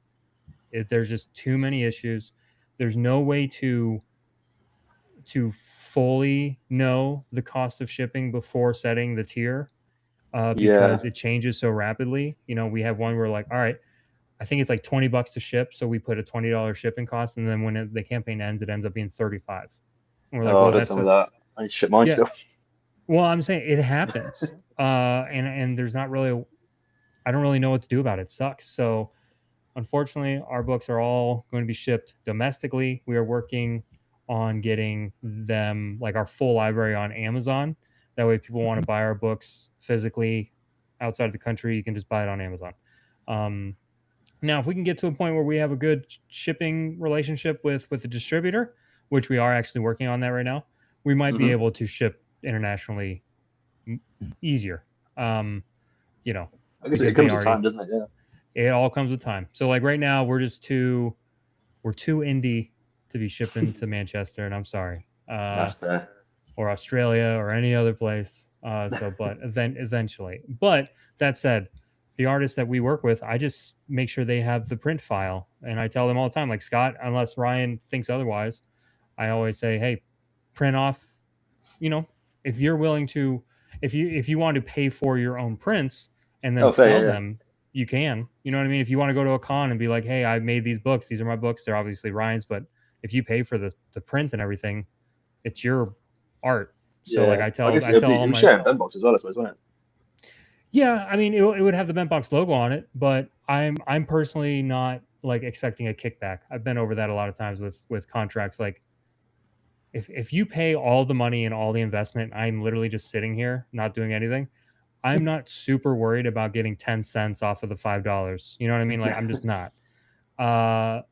There's just too many issues. There's no way to fully know the cost of shipping before setting the tier because it changes so rapidly. We have one where like, all right, I think it's like $20 to ship, so we put a $20 shipping cost, and then when the campaign ends, it ends up being $35. And we're like, well, that's that. I need to ship mine still. Well, I'm saying it happens, and there's not really. I don't really know what to do about it. It sucks. So, unfortunately, our books are all going to be shipped domestically. We are working on getting them, like our full library, on Amazon. That way, if people want to buy our books physically outside of the country, you can just buy it on Amazon. Now, if we can get to a point where we have a good shipping relationship with the distributor, which we are actually working on that right now, we might be able to ship internationally easier. I guess it comes with time, doesn't it? Yeah. It all comes with time. So like right now, we're too indie to be shipping to Manchester, and I'm sorry. That's fair. Or Australia or any other place. But eventually. But that said, the artists that we work with, I just make sure they have the print file, and I tell them all the time, like Scott, unless Ryan thinks otherwise, I always say, hey, print off. If you're willing to, if you want to pay for your own prints and then sell them, you can. You know what I mean? If you want to go to a con and be like, hey, I made these books. These are my books. They're obviously Ryan's, but if you pay for the print and everything, it's your art. So like I tell all my sharing Bent-Box as well, I suppose, wouldn't it? Yeah, I mean, it would have the Bent-Box logo on it, but I'm personally not like expecting a kickback. I've been over that a lot of times with contracts. Like if you pay all the money and all the investment, I'm literally just sitting here not doing anything. I'm not super worried about getting 10 cents off of the $5. You know what I mean? Like I'm just not. And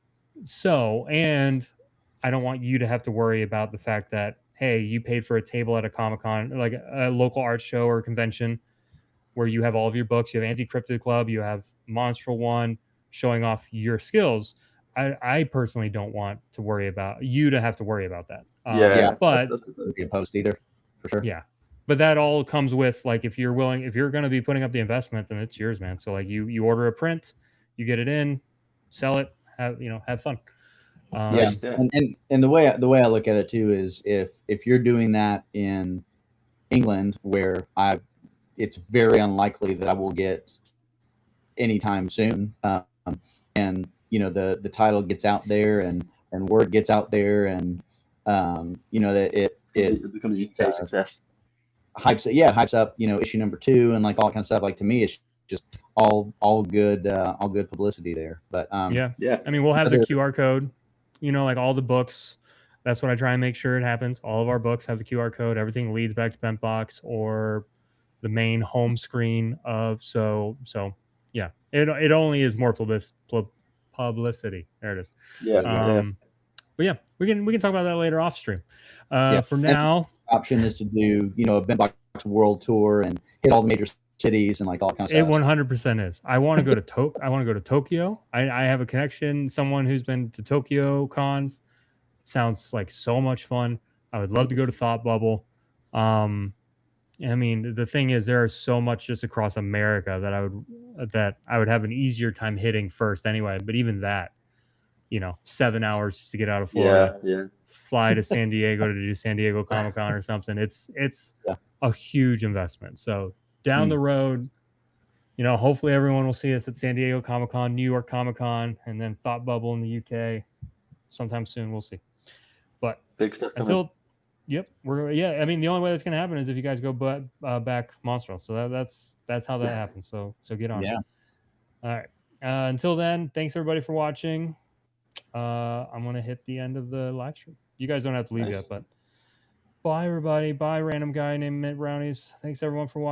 I don't want you to have to worry about the fact that, hey, you paid for a table at a Comic-Con, like a local art show or convention where you have all of your books. You have Anti-Cryptid Club, you have Monstrel One showing off your skills. I personally don't want to worry about you to have to worry about that. But that's be opposed either, for sure. Yeah, but that all comes with like if you're going to be putting up the investment, then it's yours, man. So like you order a print, you get it in, sell it, have fun. And the way I look at it too is if you're doing that in England, where it's very unlikely that I will get anytime soon, and the title gets out there and word gets out there, and that it becomes a UK success. Hypes up issue number 2 and like all that kind of stuff. Like to me, it's just all good publicity there. But I mean, we'll have the QR code, like all the books, That's what I try and make sure it happens. All of our books have the QR code. Everything leads back to BentBox or the main home screen of so yeah. It only is more publicity. There it is. Yeah. But yeah, we can talk about that later off stream. For now, option is to do a BentBox world tour and hit all the major cities and like all kinds of stuff. It 100% is. I want to go to I want to go to Tokyo. I have a connection, someone who's been to Tokyo cons. It sounds like so much fun. I would love to go to Thought Bubble. I mean, the thing is, there is so much just across America that I would have an easier time hitting first anyway. But even that, 7 hours just to get out of Florida, fly to San Diego to do San Diego Comic-Con or something. It's a huge investment. So down the road, hopefully everyone will see us at San Diego Comic-Con, New York Comic-Con, and then Thought Bubble in the UK sometime soon. We'll see. But until I mean, the only way that's going to happen is if you guys go back Monstrel. So that's how that happens. So get on it. All right. Until then, thanks everybody for watching. I'm going to hit the end of the live stream. You guys don't have to leave yet, but bye everybody. Bye random guy named Mint Brownies. Thanks everyone for watching.